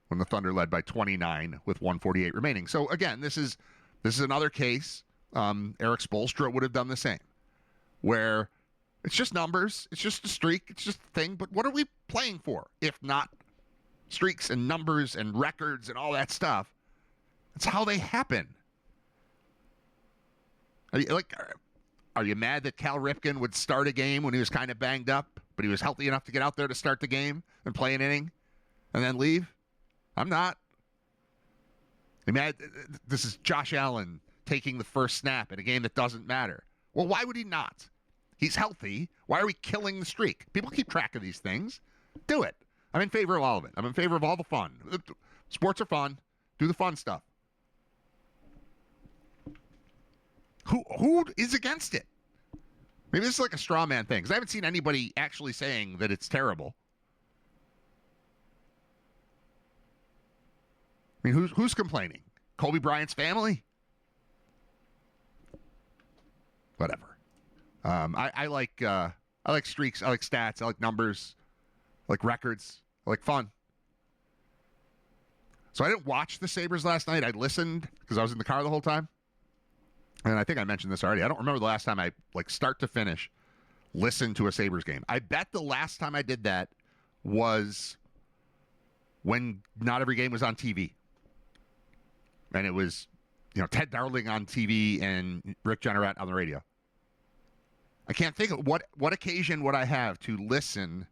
when the Thunder led by 29 with 1:48 remaining. So again, this is another case. Eric Spoelstra would have done the same, where it's just numbers, it's just a streak, it's just a thing. But what are we playing for if not streaks and numbers and records and all that stuff? That's how they happen. Are you mad that Cal Ripken would start a game when he was kind of banged up, but he was healthy enough to get out there to start the game and play an inning and then leave? I'm not. I'm mad. This is Josh Allen taking the first snap in a game that doesn't matter. Well, why would he not? He's healthy. Why are we killing the streak? People keep track of these things. Do it. I'm in favor of all of it. I'm in favor of all the fun. Sports are fun. Do the fun stuff. Who is against it? Maybe this is like a straw man thing, because I haven't seen anybody actually saying that it's terrible. I mean, who's complaining? Kobe Bryant's family? Whatever. I like streaks. I like stats. I like numbers. I like records. I like fun. So I didn't watch the Sabres last night. I listened because I was in the car the whole time. And I think I mentioned this already. I don't remember the last time I, start to finish, listened to a Sabres game. I bet the last time I did that was when not every game was on TV. And it was, Ted Darling on TV and Rick Jeanneret on the radio. I can't think of what occasion would I have to listen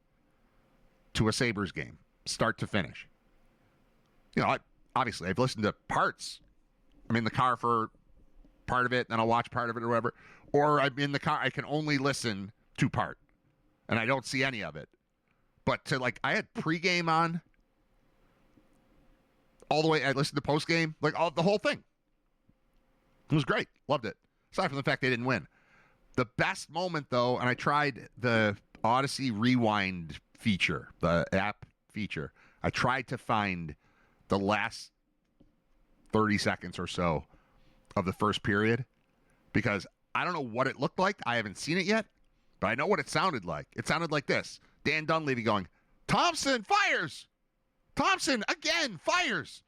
to a Sabres game, start to finish. Obviously, I've listened to parts. I'm in the car for part of it, then I'll watch part of it or whatever. Or I'm in the car, I can only listen to part, and I don't see any of it. But I had pregame on all the way. I listened to postgame, the whole thing. It was great. Loved it. Aside from the fact they didn't win. The best moment, though, and I tried the Odyssey Rewind feature, the app feature. I tried to find the last 30 seconds or so of the first period because I don't know what it looked like. I haven't seen it yet, but I know what it sounded like. It sounded like this. Dan Dunleavy going, Thompson fires. Thompson again fires.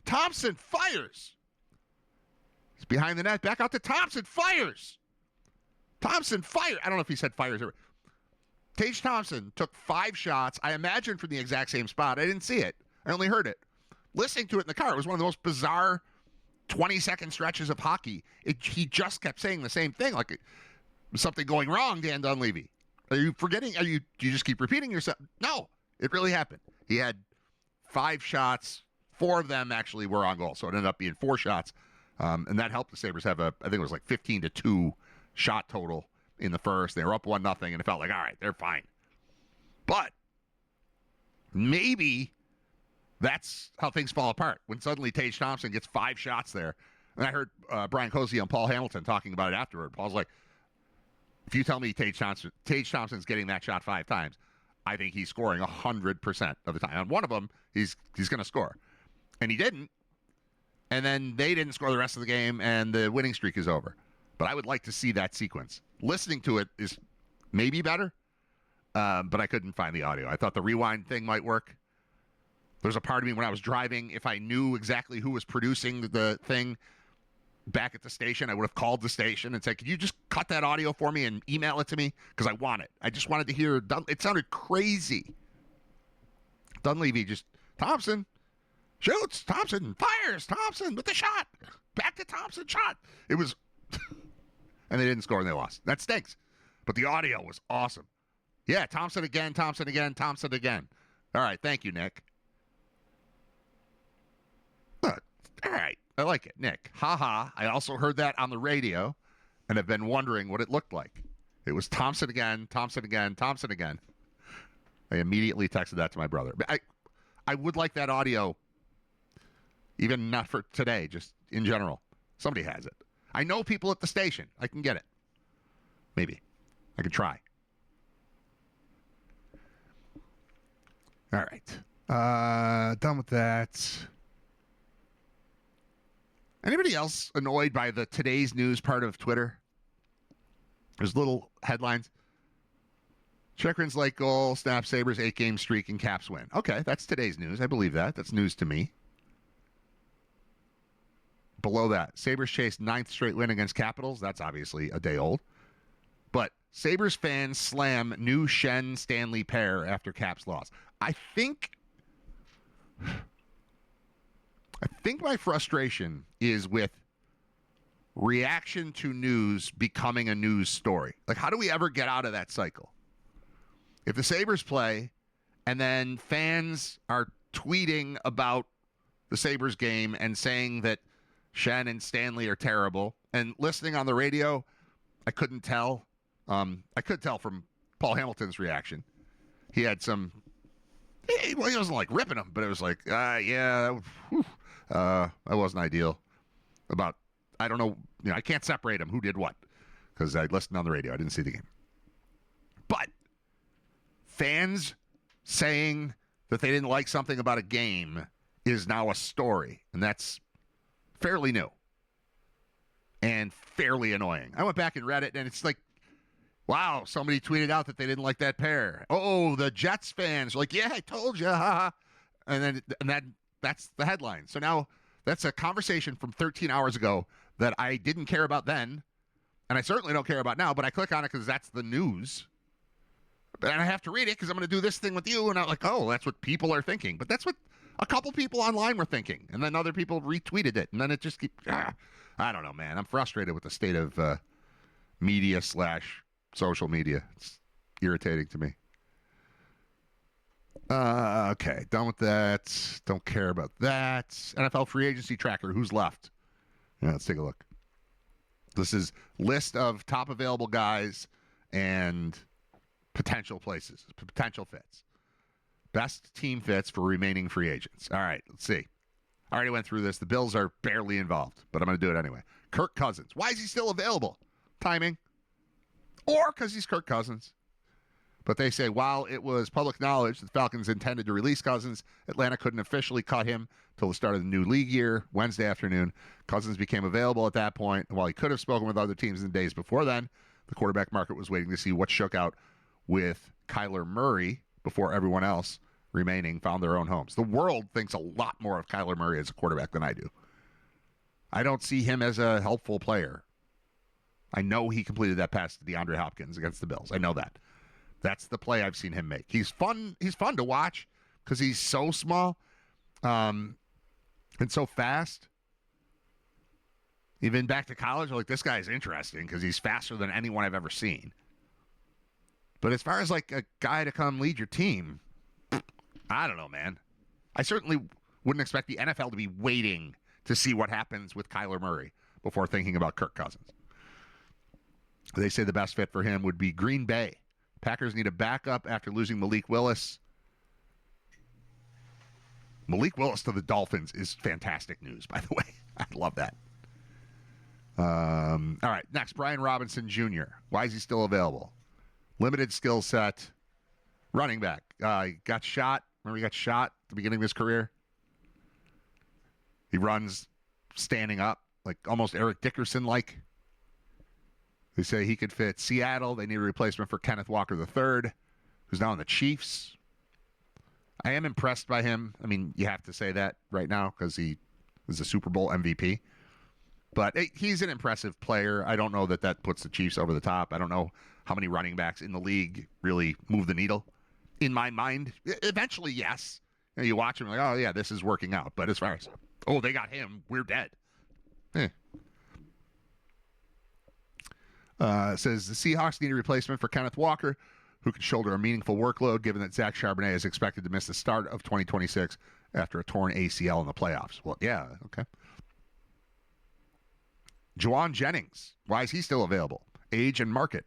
Thompson fires. He's behind the net. Back out to Thompson fires. Thompson fire. I don't know if he said fires. Tage Thompson took 5 shots, I imagine from the exact same spot. I didn't see it. I only heard it. Listening to it in the car, it was one of the most bizarre 20-second stretches of hockey. He just kept saying the same thing, like something going wrong, Dan Dunleavy. Are you forgetting? Do you just keep repeating yourself? No, it really happened. He had 5 shots. 4 of them actually were on goal, so it ended up being 4 shots. And that helped the Sabres have I think it was 15-2 shot total in the first. They were up 1-0, and it felt like, all right, they're fine. But maybe that's how things fall apart when suddenly Tage Thompson gets 5 shots there. And I heard Brian Cozy and Paul Hamilton talking about it afterward. Paul's like, if you tell me Tage Thompson's getting that shot 5 times, I think he's scoring 100% of the time. On one of them, he's going to score. And he didn't. And then they didn't score the rest of the game, and the winning streak is over. But I would like to see that sequence. Listening to it is maybe better, but I couldn't find the audio. I thought the rewind thing might work. There's a part of me when I was driving, if I knew exactly who was producing the thing back at the station, I would have called the station and said, could you just cut that audio for me and email it to me? Because I want it. I just wanted to hear. It sounded crazy. Dunleavy just, Thompson shoots, Thompson fires, Thompson with the shot. Back to Thompson shot. It was, and they didn't score and they lost. That stinks. But the audio was awesome. Yeah, Thompson again, Thompson again, Thompson again. All right, thank you, Nick. All right, I like it, Nick. Ha. I also heard that on the radio and have been wondering what it looked like. It was Thompson again, Thompson again, Thompson again. I immediately texted that to my brother. But I would like that audio, even not for today, just in general. Somebody has it. I know people at the station. I can get it. Maybe. I could try. All right. Done with that. Anybody else annoyed by the today's news part of Twitter? There's little headlines. Chekrin's late goal, snap Sabres 8-game streak, and Caps win. Okay, that's today's news. I believe that. That's news to me. Below that, Sabres chase 9th straight win against Capitals. That's obviously a day old. But Sabres fans slam new Shen-Stanley pair after Caps loss. I think my frustration is with reaction to news becoming a news story. Like, how do we ever get out of that cycle? If the Sabres play and then fans are tweeting about the Sabres game and saying that Shen and Stanley are terrible, and listening on the radio, I couldn't tell. I could tell from Paul Hamilton's reaction. He had some, he wasn't like ripping them, but it was like, that wasn't ideal. I don't know, I can't separate them who did what because I listened on the radio. I didn't see the game. But fans saying that they didn't like something about a game is now a story, and that's fairly new and fairly annoying. I went back and read it, and it's like, wow, somebody tweeted out that they didn't like that pair. Oh, the Jets fans are like, yeah, I told you, haha. And that's the headline. So now that's a conversation from 13 hours ago that I didn't care about then, and I certainly don't care about now, but I click on it because that's the news. And I have to read it because I'm going to do this thing with you, and I'm like, oh, that's what people are thinking. But that's what A couple people online were thinking, and then other people retweeted it, and then it just keeps. I don't know, man. I'm frustrated with the state of media/social media. It's irritating to me. Okay, done with that. Don't care about that. NFL free agency tracker. Who's left? Yeah, let's take a look. This is list of top available guys and potential places, potential fits. Best team fits for remaining free agents. All right, let's see. I already went through this. The Bills are barely involved, but I'm going to do it anyway. Kirk Cousins. Why is he still available? Timing. Or because he's Kirk Cousins. But they say while it was public knowledge that the Falcons intended to release Cousins, Atlanta couldn't officially cut him till the start of the new league year, Wednesday afternoon. Cousins became available at that point, and while he could have spoken with other teams in the days before then, the quarterback market was waiting to see what shook out with Kyler Murray before everyone else remaining found their own homes. The world thinks a lot more of Kyler Murray as a quarterback than I do. I don't see him as a helpful player. I know he completed that pass to DeAndre Hopkins against the Bills. I know that. That's the play I've seen him make. He's fun to watch because he's so small and so fast. Even back to college, like, this guy's interesting because he's faster than anyone I've ever seen. But as far as like a guy to come lead your team, I don't know, man. I certainly wouldn't expect the NFL to be waiting to see what happens with Kyler Murray before thinking about Kirk Cousins. They say the best fit for him would be Green Bay. Packers need a backup after losing Malik Willis. Malik Willis to the Dolphins is fantastic news, by the way. I love that. All right, next, Brian Robinson Jr. Why is he still available? Limited skill set. Running back. He got shot. Remember he got shot at the beginning of his career? He runs standing up, like almost Eric Dickerson-like. They say he could fit Seattle. They need a replacement for Kenneth Walker III, who's now in the Chiefs. I am impressed by him. I mean, you have to say that right now because he was a Super Bowl MVP. But he's an impressive player. I don't know that puts the Chiefs over the top. I don't know how many running backs in the league really move the needle. In my mind, eventually, yes. You watch him like, oh, yeah, this is working out. But as far as, oh, they got him, we're dead. It says the Seahawks need a replacement for Kenneth Walker, who can shoulder a meaningful workload, given that Zach Charbonnet is expected to miss the start of 2026 after a torn ACL in the playoffs. Well, yeah, okay. Juwan Jennings, why is he still available? Age and market.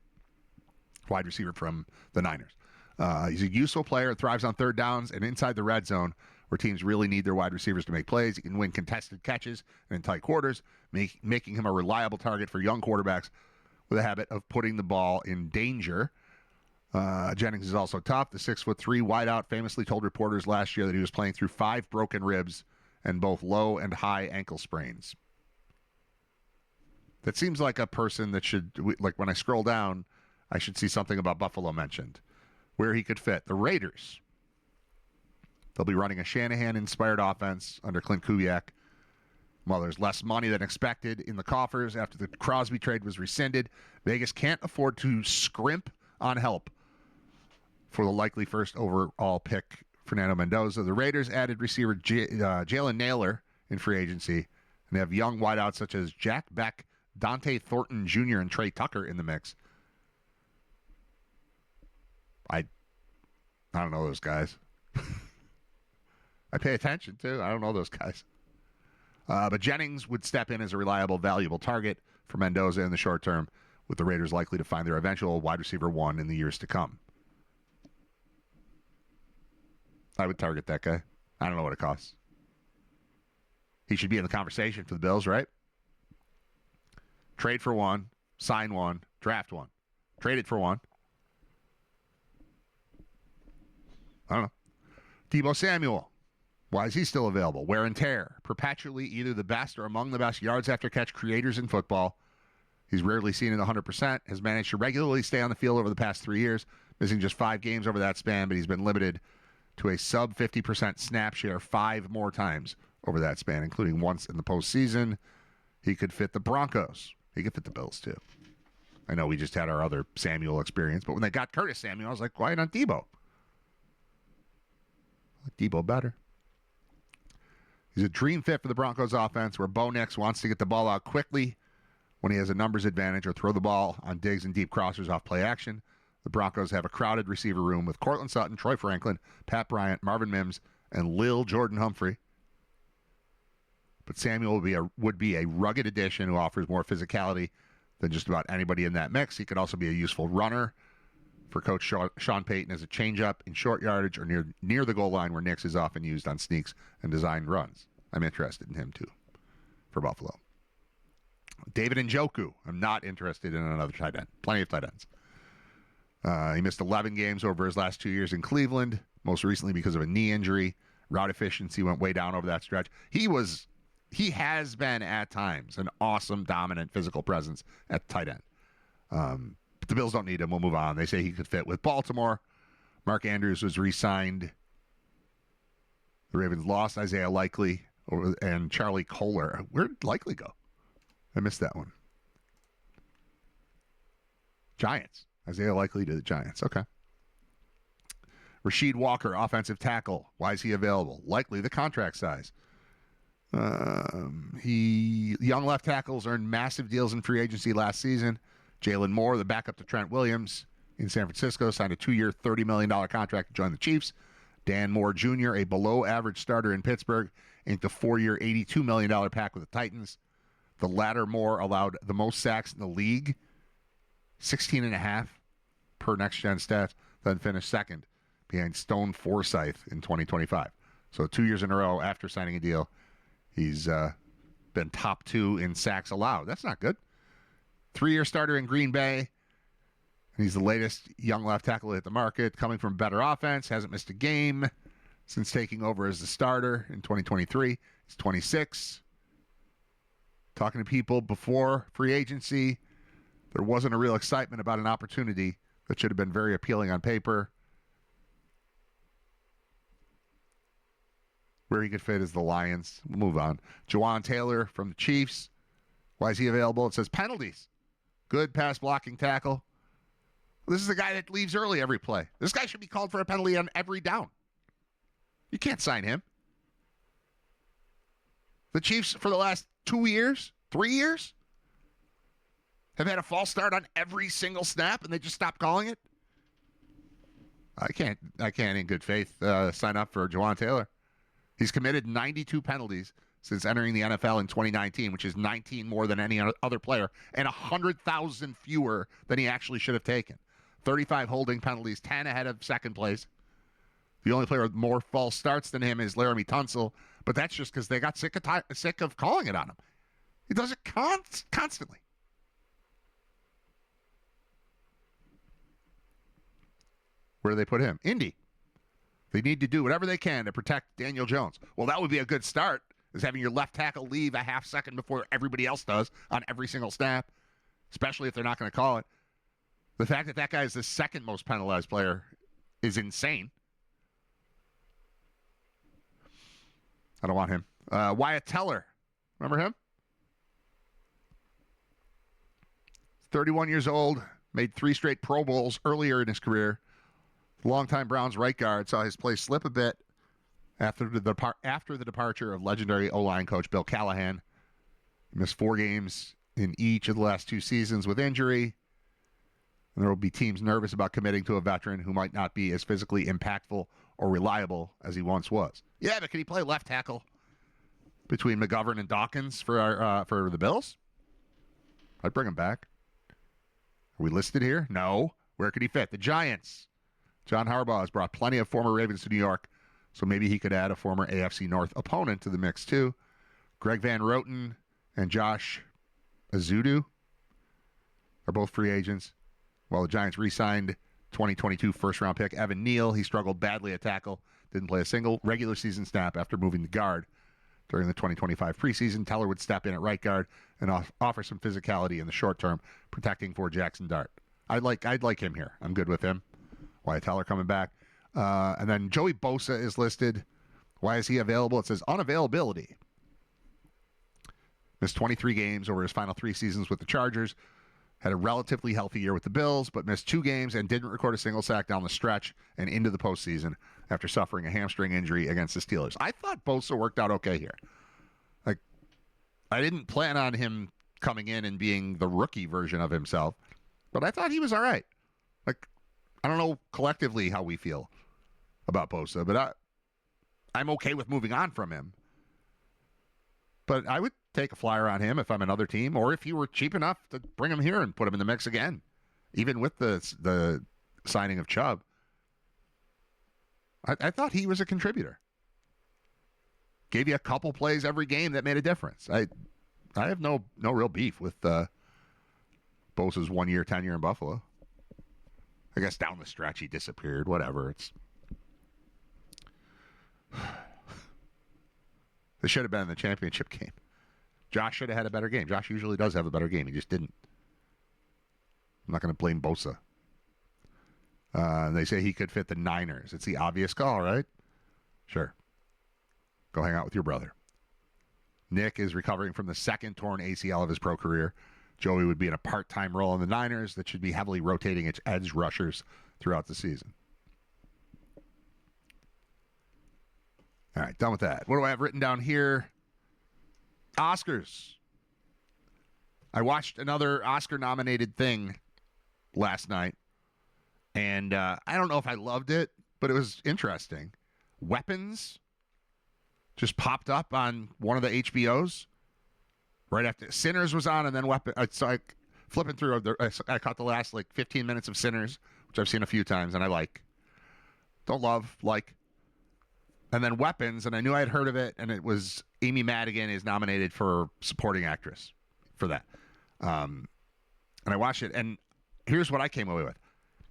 Wide receiver from the Niners. He's a useful player, thrives on third downs and inside the red zone, where teams really need their wide receivers to make plays. He can win contested catches and in tight quarters, making him a reliable target for young quarterbacks with a habit of putting the ball in danger. Jennings is also tough. The 6'3" wideout famously told reporters last year that he was playing through 5 broken ribs and both low and high ankle sprains. That seems like a person that should, like when I scroll down, I should see something about Buffalo mentioned, where he could fit. The Raiders. They'll be running a Shanahan-inspired offense under Clint Kubiak. While there's less money than expected in the coffers after the Crosby trade was rescinded, Vegas can't afford to scrimp on help for the likely first overall pick, Fernando Mendoza. The Raiders added receiver Jalen Naylor in free agency, and they have young wideouts such as Jack Beck, Dante Thornton Jr., and Trey Tucker in the mix. I don't know those guys. I pay attention, too. I don't know those guys. But Jennings would step in as a reliable, valuable target for Mendoza in the short term, with the Raiders likely to find their eventual wide receiver 1 in the years to come. I would target that guy. I don't know what it costs. He should be in the conversation for the Bills, right? Trade for 1, sign 1, draft 1. Trade it for 1. I don't know. Deebo Samuel. Why is he still available? Wear and tear. Perpetually either the best or among the best yards after catch creators in football. He's rarely seen at 100%. Has managed to regularly stay on the field over the past 3 years, missing just 5 games over that span, but he's been limited to a sub 50% snap share 5 more times over that span, including once in the postseason. He could fit the Broncos. He could fit the Bills, too. I know we just had our other Samuel experience, but when they got Curtis Samuel, I was like, why not Deebo? I like Deebo better. He's a dream fit for the Broncos offense where Bo Nix wants to get the ball out quickly when he has a numbers advantage or throw the ball on digs and deep crossers off play action. The Broncos have a crowded receiver room with Cortland Sutton, Troy Franklin, Pat Bryant, Marvin Mims, and Lil Jordan Humphrey. But Samuel would be a rugged addition who offers more physicality than just about anybody in that mix. He could also be a useful runner for Coach Sean Payton as a changeup in short yardage or near the goal line where Nix is often used on sneaks and designed runs. I'm interested in him too for Buffalo. David Njoku. I'm not interested in another tight end. Plenty of tight ends. He missed 11 games over his last 2 years in Cleveland, most recently because of a knee injury. Route efficiency went way down over that stretch. He has been at times an awesome, dominant physical presence at tight end. But the Bills don't need him. We'll move on. They say he could fit with Baltimore. Mark Andrews was re-signed. The Ravens lost Isaiah Likely and Charlie Kohler. Where did Likely go? I missed that one. Giants. Isaiah Likely to the Giants. Okay. Rasheed Walker, offensive tackle. Why is he available? Likely the contract size. Young left tackles earned massive deals in free agency last season. Jalen Moore, the backup to Trent Williams in San Francisco, signed a 2-year, $30 million contract to join the Chiefs. Dan Moore Jr., a below-average starter in Pittsburgh, inked a 4-year, $82 million pact with the Titans. The latter Moore allowed the most sacks in the league, 16.5 per next-gen stats, then finished second behind Stone Forsythe in 2025. So 2 years in a row after signing a deal, he's been top 2 in sacks allowed. That's not good. 3-year starter in Green Bay. He's the latest young left tackle to hit the market, coming from better offense, hasn't missed a game since taking over as the starter in 2023. He's 26. Talking to people before free agency, there wasn't a real excitement about an opportunity that should have been very appealing on paper. Where he could fit is the Lions. We'll move on. Jawan Taylor from the Chiefs. Why is he available? It says penalties. Good pass blocking tackle. This is the guy that leaves early every play. This guy should be called for a penalty on every down. You can't sign him. The Chiefs, for the last 2 years, 3 years, have had a false start on every single snap, and they just stopped calling it. I can't in good faith sign up for Jawan Taylor. He's committed 92 penalties since entering the NFL in 2019, which is 19 more than any other player, and 100,000 fewer than he actually should have taken. 35 holding penalties, 10 ahead of second place. The only player with more false starts than him is Laramie Tunsil, but that's just because they got sick of calling it on him. He does it constantly. Where do they put him? Indy. They need to do whatever they can to protect Daniel Jones. Well, that would be a good start, is having your left tackle leave a half second before everybody else does on every single snap, especially if they're not going to call it. The fact that that guy is the second most penalized player is insane. I don't want him. Wyatt Teller. Remember him? 31 years old, made 3 straight Pro Bowls earlier in his career. Longtime Browns right guard saw his play slip a bit after the departure of legendary O-line coach Bill Callahan. He missed 4 games in each of the last 2 seasons with injury. And there will be teams nervous about committing to a veteran who might not be as physically impactful or reliable as he once was. Yeah, but can he play left tackle between McGovern and Dawkins for the Bills? I'd bring him back. Are we listed here? No. Where could he fit? The Giants. John Harbaugh has brought plenty of former Ravens to New York, so maybe he could add a former AFC North opponent to the mix too. Greg Van Roten and Josh Azudu are both free agents, while the Giants re-signed 2022 first-round pick Evan Neal. He struggled badly at tackle, didn't play a single regular season snap after moving to guard. During the 2025 preseason, Teller would step in at right guard and offer some physicality in the short term, protecting for Jackson Dart. I'd like him here. I'm good with him. Wyatt Teller coming back. And then Joey Bosa is listed. Why is he available? It says unavailability. Missed 23 games over his final 3 seasons with the Chargers. Had a relatively healthy year with the Bills, but missed 2 games and didn't record a single sack down the stretch and into the postseason. after suffering a hamstring injury against the Steelers. I thought Bosa worked out okay here. Like, I didn't plan on him coming in and being the rookie version of himself, but I thought he was all right. Like, I don't know collectively how we feel about Bosa, but I'm okay with moving on from him. But I would take a flyer on him if I'm another team, or if you were cheap enough to bring him here and put him in the mix again, even with the signing of Chubb. I thought he was a contributor. Gave you a couple plays every game that made a difference. I have no real beef with Bosa's 1-year tenure in Buffalo. I guess down the stretch he disappeared. Whatever. They should have been in the championship game. Josh should have had a better game. Josh usually does have a better game. He just didn't. I'm not going to blame Bosa. They say he could fit the Niners. It's the obvious call, right? Sure. Go hang out with your brother. Nick is recovering from the second torn ACL of his pro career. Joey would be in a part-time role in the Niners that should be heavily rotating its edge rushers throughout the season. All right, done with that. What do I have written down here? Oscars. I watched another Oscar-nominated thing last night, and I don't know if I loved it, but it was interesting. Weapons just popped up on one of the HBOs right after Sinners was on, and then Weapons. So I flipping through. I caught the last 15 minutes of Sinners, which I've seen a few times, and I like. Don't love, like. And then Weapons, and I knew I had heard of it, and it was Amy Madigan is nominated for supporting actress for that. And I watched it, and here's what I came away with.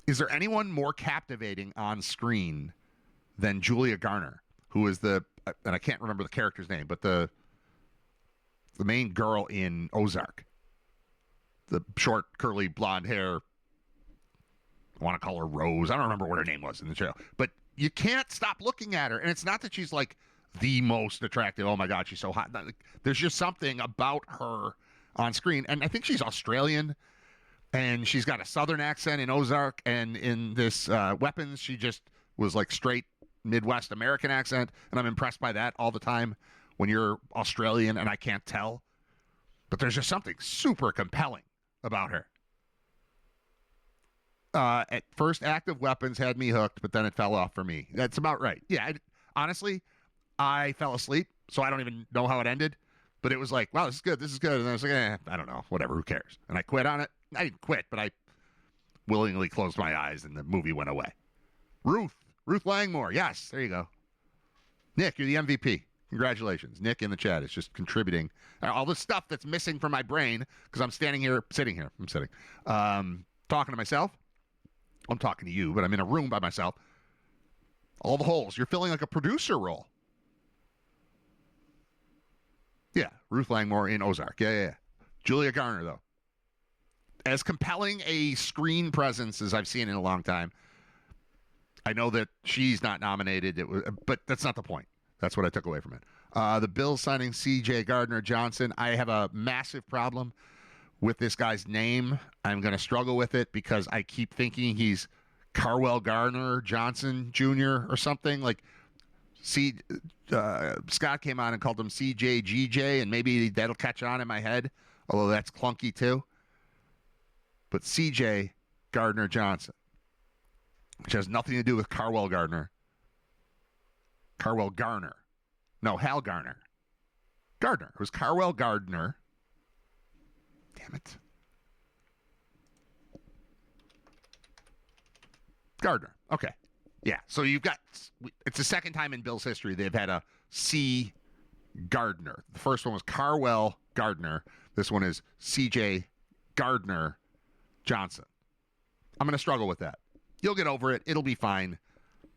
Is there anyone more captivating on screen than Julia Garner, who is and I can't remember the character's name, but the main girl in Ozark? The short, curly, blonde hair. I want to call her Rose. I don't remember what her name was in the show. But you can't stop looking at her. And it's not that she's the most attractive. Oh my God, she's so hot. There's just something about her on screen. And I think she's Australian. And she's got a southern accent in Ozark. And in this Weapons, she just was straight Midwest American accent. And I'm impressed by that all the time when you're Australian and I can't tell. But there's just something super compelling about her. At first act of Weapons had me hooked, but then it fell off for me. That's about right. Yeah, honestly, I fell asleep, so I don't even know how it ended. But it was like, wow, this is good. This is good. And I was like, I don't know, whatever, who cares? And I quit on it. I didn't quit, but I willingly closed my eyes, and the movie went away. Ruth Langmore. Yes, there you go. Nick, you're the MVP. Congratulations. Nick in the chat is just contributing all the stuff that's missing from my brain because I'm sitting here. I'm sitting, talking to myself. I'm talking to you, but I'm in a room by myself. All the holes. You're filling a producer role. Yeah, Ruth Langmore in Ozark. Yeah. Julia Garner, though. As compelling a screen presence as I've seen in a long time. I know that she's not nominated, but that's not the point. That's what I took away from it. The Bills signing C.J. Gardner-Johnson. I have a massive problem with this guy's name. I'm going to struggle with it because I keep thinking he's Carwell Garner Johnson Jr. or something. Scott came on and called him CJGJ, and maybe that'll catch on in my head, although that's clunky too. But CJ Gardner Johnson, which has nothing to do with Carwell Gardner. Carwell Garner. No, Hal Garner. Gardner. It was Carwell Gardner. Damn it. Gardner. Okay. Yeah. So it's the second time in Bill's history they've had a C. Gardner. The first one was Carwell Gardner. This one is C.J. Gardner Johnson. I'm going to struggle with that. You'll get over it. It'll be fine.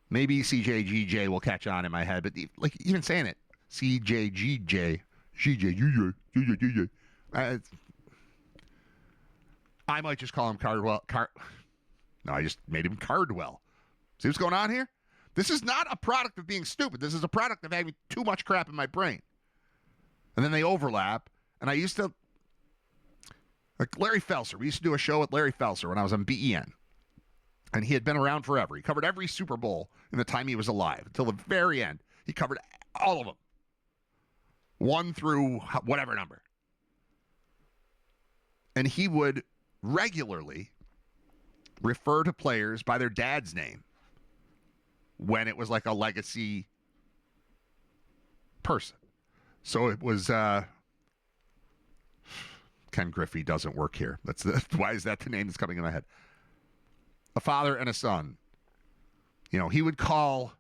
Maybe CJGJ will catch on in my head, but even saying it, CJGJ, CJGJ, I might just call him Cardwell. No, I just made him Cardwell. See what's going on here? This is not a product of being stupid. This is a product of having too much crap in my brain. And then they overlap. And I used to, Larry Felser. We used to do a show with Larry Felser when I was on BEN. And he had been around forever. He covered every Super Bowl in the time he was alive until the very end. He covered all of them, 1 through whatever number. And he would regularly refer to players by their dad's name when it was like a legacy person. So it was Ken Griffey doesn't work here. Why is that the name that's coming in my head? A father and a son. You know, he would call.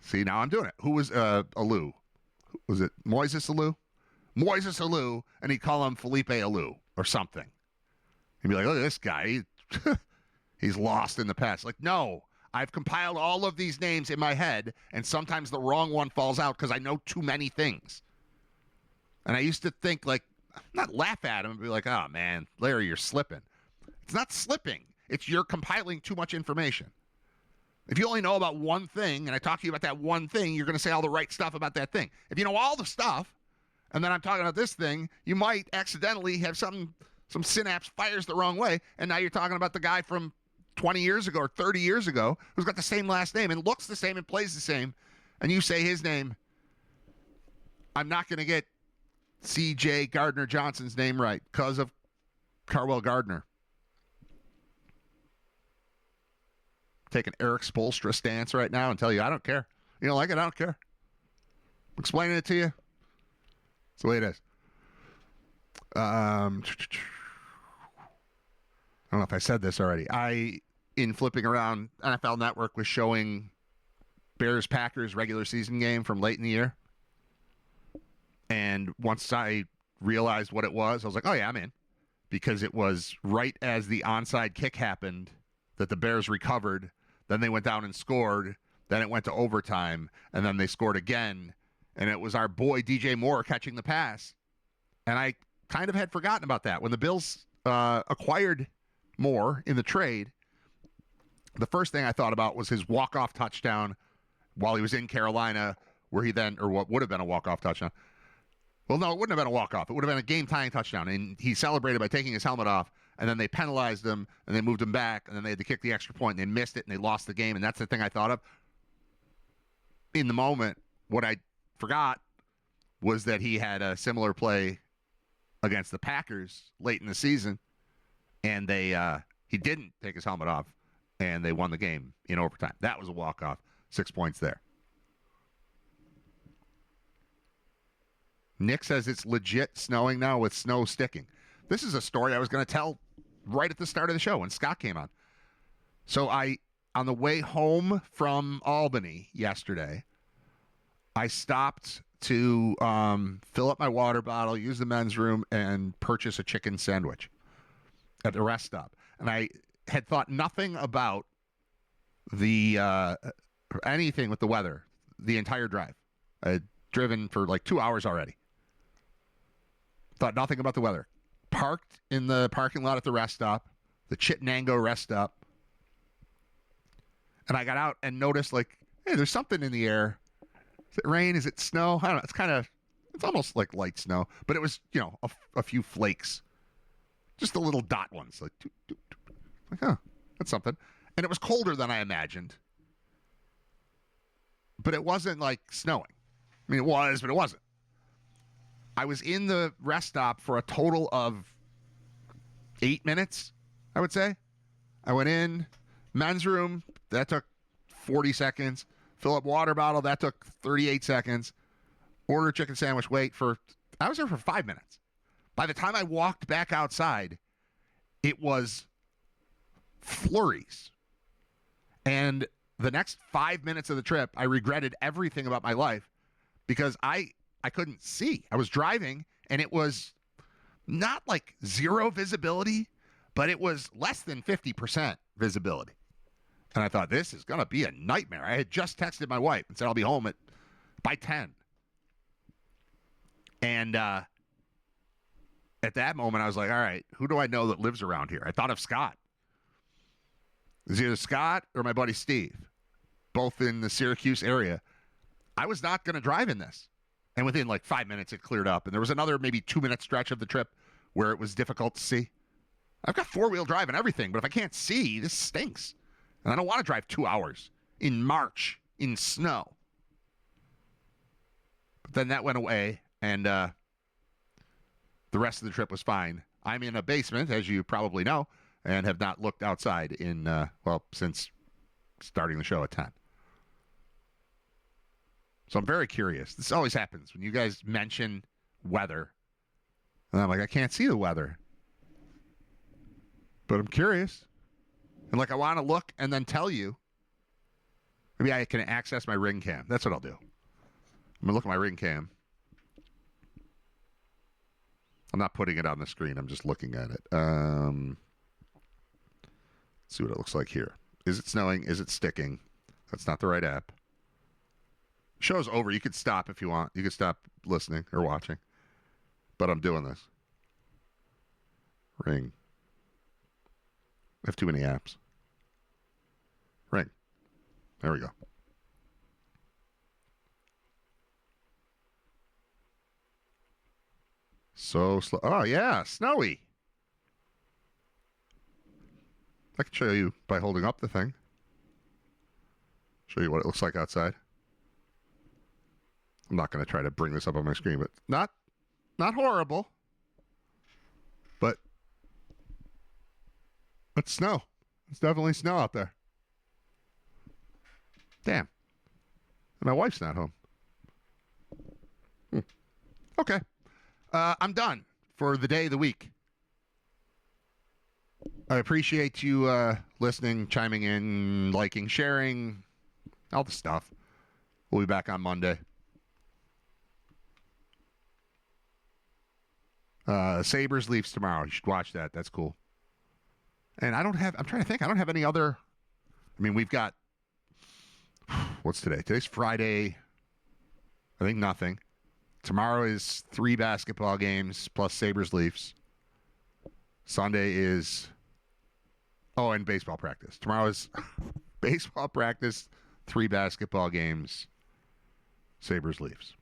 See, now I'm doing it. Who was Alou? Was it Moises Alou? Moises Alou, and he'd call him Felipe Alou or something. He'd be like, look at this guy. He's lost in the past. Like, no, I've compiled all of these names in my head, and sometimes the wrong one falls out because I know too many things. And I used to think, like, not laugh at him and be like, oh, man, Larry, you're slipping. It's not slipping. It's you're compiling too much information. If you only know about one thing, and I talk to you about that one thing, you're going to say all the right stuff about that thing. If you know all the stuff, and then I'm talking about this thing, you might accidentally have some synapse fires the wrong way, and now you're talking about the guy from 20 years ago or 30 years ago who's got the same last name and looks the same and plays the same, and you say his name. I'm not going to get C.J. Gardner Johnson's name right because of Carwell Gardner. Take an Eric Spoelstra stance right now and tell you, I don't care. You don't like it? I don't care. I'm explaining it to you. That's the way it is. I don't know if I said this already. In flipping around, NFL Network was showing Bears-Packers regular season game from late in the year. And once I realized what it was, I was like, oh, yeah, I'm in. Because it was right as the onside kick happened that the Bears recovered. Then they went down and scored. Then it went to overtime. And then they scored again. And it was our boy DJ Moore catching the pass. And I kind of had forgotten about that. When the Bills acquired Moore in the trade, the first thing I thought about was his walk-off touchdown while he was in Carolina, where he then, or what would have been a walk-off touchdown. Well, no, it wouldn't have been a walk-off. It would have been a game-tying touchdown. And he celebrated by taking his helmet off, and then they penalized him, and they moved him back, and then they had to kick the extra point, and they missed it, and they lost the game. And that's the thing I thought of. In the moment, what I forgot was that he had a similar play against the Packers late in the season, and he didn't take his helmet off, and they won the game in overtime. That was a walk-off. 6 points there. Nick says it's legit snowing now with snow sticking. This is a story I was going to tell right at the start of the show when Scott came on. So on the way home from Albany yesterday, I stopped to fill up my water bottle, use the men's room, and purchase a chicken sandwich at the rest stop. And I had thought nothing about anything with the weather the entire drive. I had driven for like 2 hours already. Thought nothing about the weather. Parked in the parking lot at the rest stop, the Chittenango rest stop. And I got out and noticed, like, hey, there's something in the air. Is it rain? Is it snow? I don't know. It's almost like light snow. But it was, a few flakes. Just the little dot ones. Like, doop, doop, doop. Like, huh, that's something. And it was colder than I imagined. But it wasn't, like, snowing. I mean, it was, but it wasn't. I was in the rest stop for a total of 8 minutes, I would say. I went in, men's room, that took 40 seconds. Fill up water bottle, that took 38 seconds. Order chicken sandwich, I was there for 5 minutes. By the time I walked back outside, it was flurries. And the next 5 minutes of the trip, I regretted everything about my life because I couldn't see. I was driving, and it was not like zero visibility, but it was less than 50% visibility. And I thought, this is going to be a nightmare. I had just texted my wife and said I'll be home by 10. And at that moment, I was like, all right, who do I know that lives around here? I thought of Scott. It was either Scott or my buddy Steve, both in the Syracuse area. I was not going to drive in this. And within like 5 minutes, it cleared up. And there was another maybe 2 minute stretch of the trip where it was difficult to see. I've got 4-wheel drive and everything, but if I can't see, this stinks. And I don't want to drive 2 hours in March in snow. But then that went away, and the rest of the trip was fine. I'm in a basement, as you probably know, and have not looked outside since starting the show at 10. So I'm very curious. This always happens when you guys mention weather. And I'm like, I can't see the weather. But I'm curious. And I want to look and then tell you. Maybe I can access my Ring Cam. That's what I'll do. I'm going to look at my Ring Cam. I'm not putting it on the screen. I'm just looking at it. Let's see what it looks like here. Is it snowing? Is it sticking? That's not the right app. Show's over. You could stop if you want. You could stop listening or watching. But I'm doing this. Ring. I have too many apps. Ring. There we go. So slow. Oh, yeah. Snowy. I can show you by holding up the thing. Show you what it looks like outside. I'm not going to try to bring this up on my screen, but not horrible. But it's snow. It's definitely snow out there. Damn. And my wife's not home. Okay. I'm done for the day of the week. I appreciate you listening, chiming in, liking, sharing, all the stuff. We'll be back on Monday. Sabres Leafs tomorrow. You should watch that. That's cool. And I'm trying to think. I don't have any other. I mean, we've got. What's today? Today's Friday. I think nothing. Tomorrow is 3 basketball games plus Sabres Leafs. Sunday is. Oh, and baseball practice. Tomorrow is baseball practice, 3 basketball games, Sabres Leafs.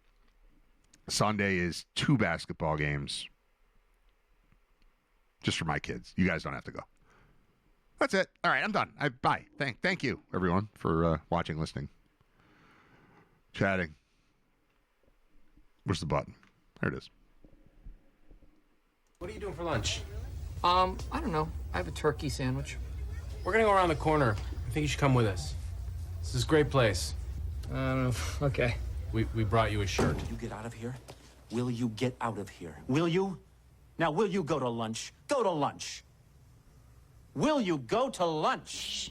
Sunday is 2 basketball games. Just for my kids. You guys don't have to go. That's it. All right, I'm done. Bye. Thank you, everyone, for watching, listening, chatting. Where's the button? There it is. What are you doing for lunch? I don't know. I have a turkey sandwich. We're gonna go around the corner. I think you should come with us. This is a great place. I don't know. Okay. We brought you a shirt. Will you get out of here? Will you get out of here? Will you? Now, will you go to lunch? Go to lunch. Will you go to lunch?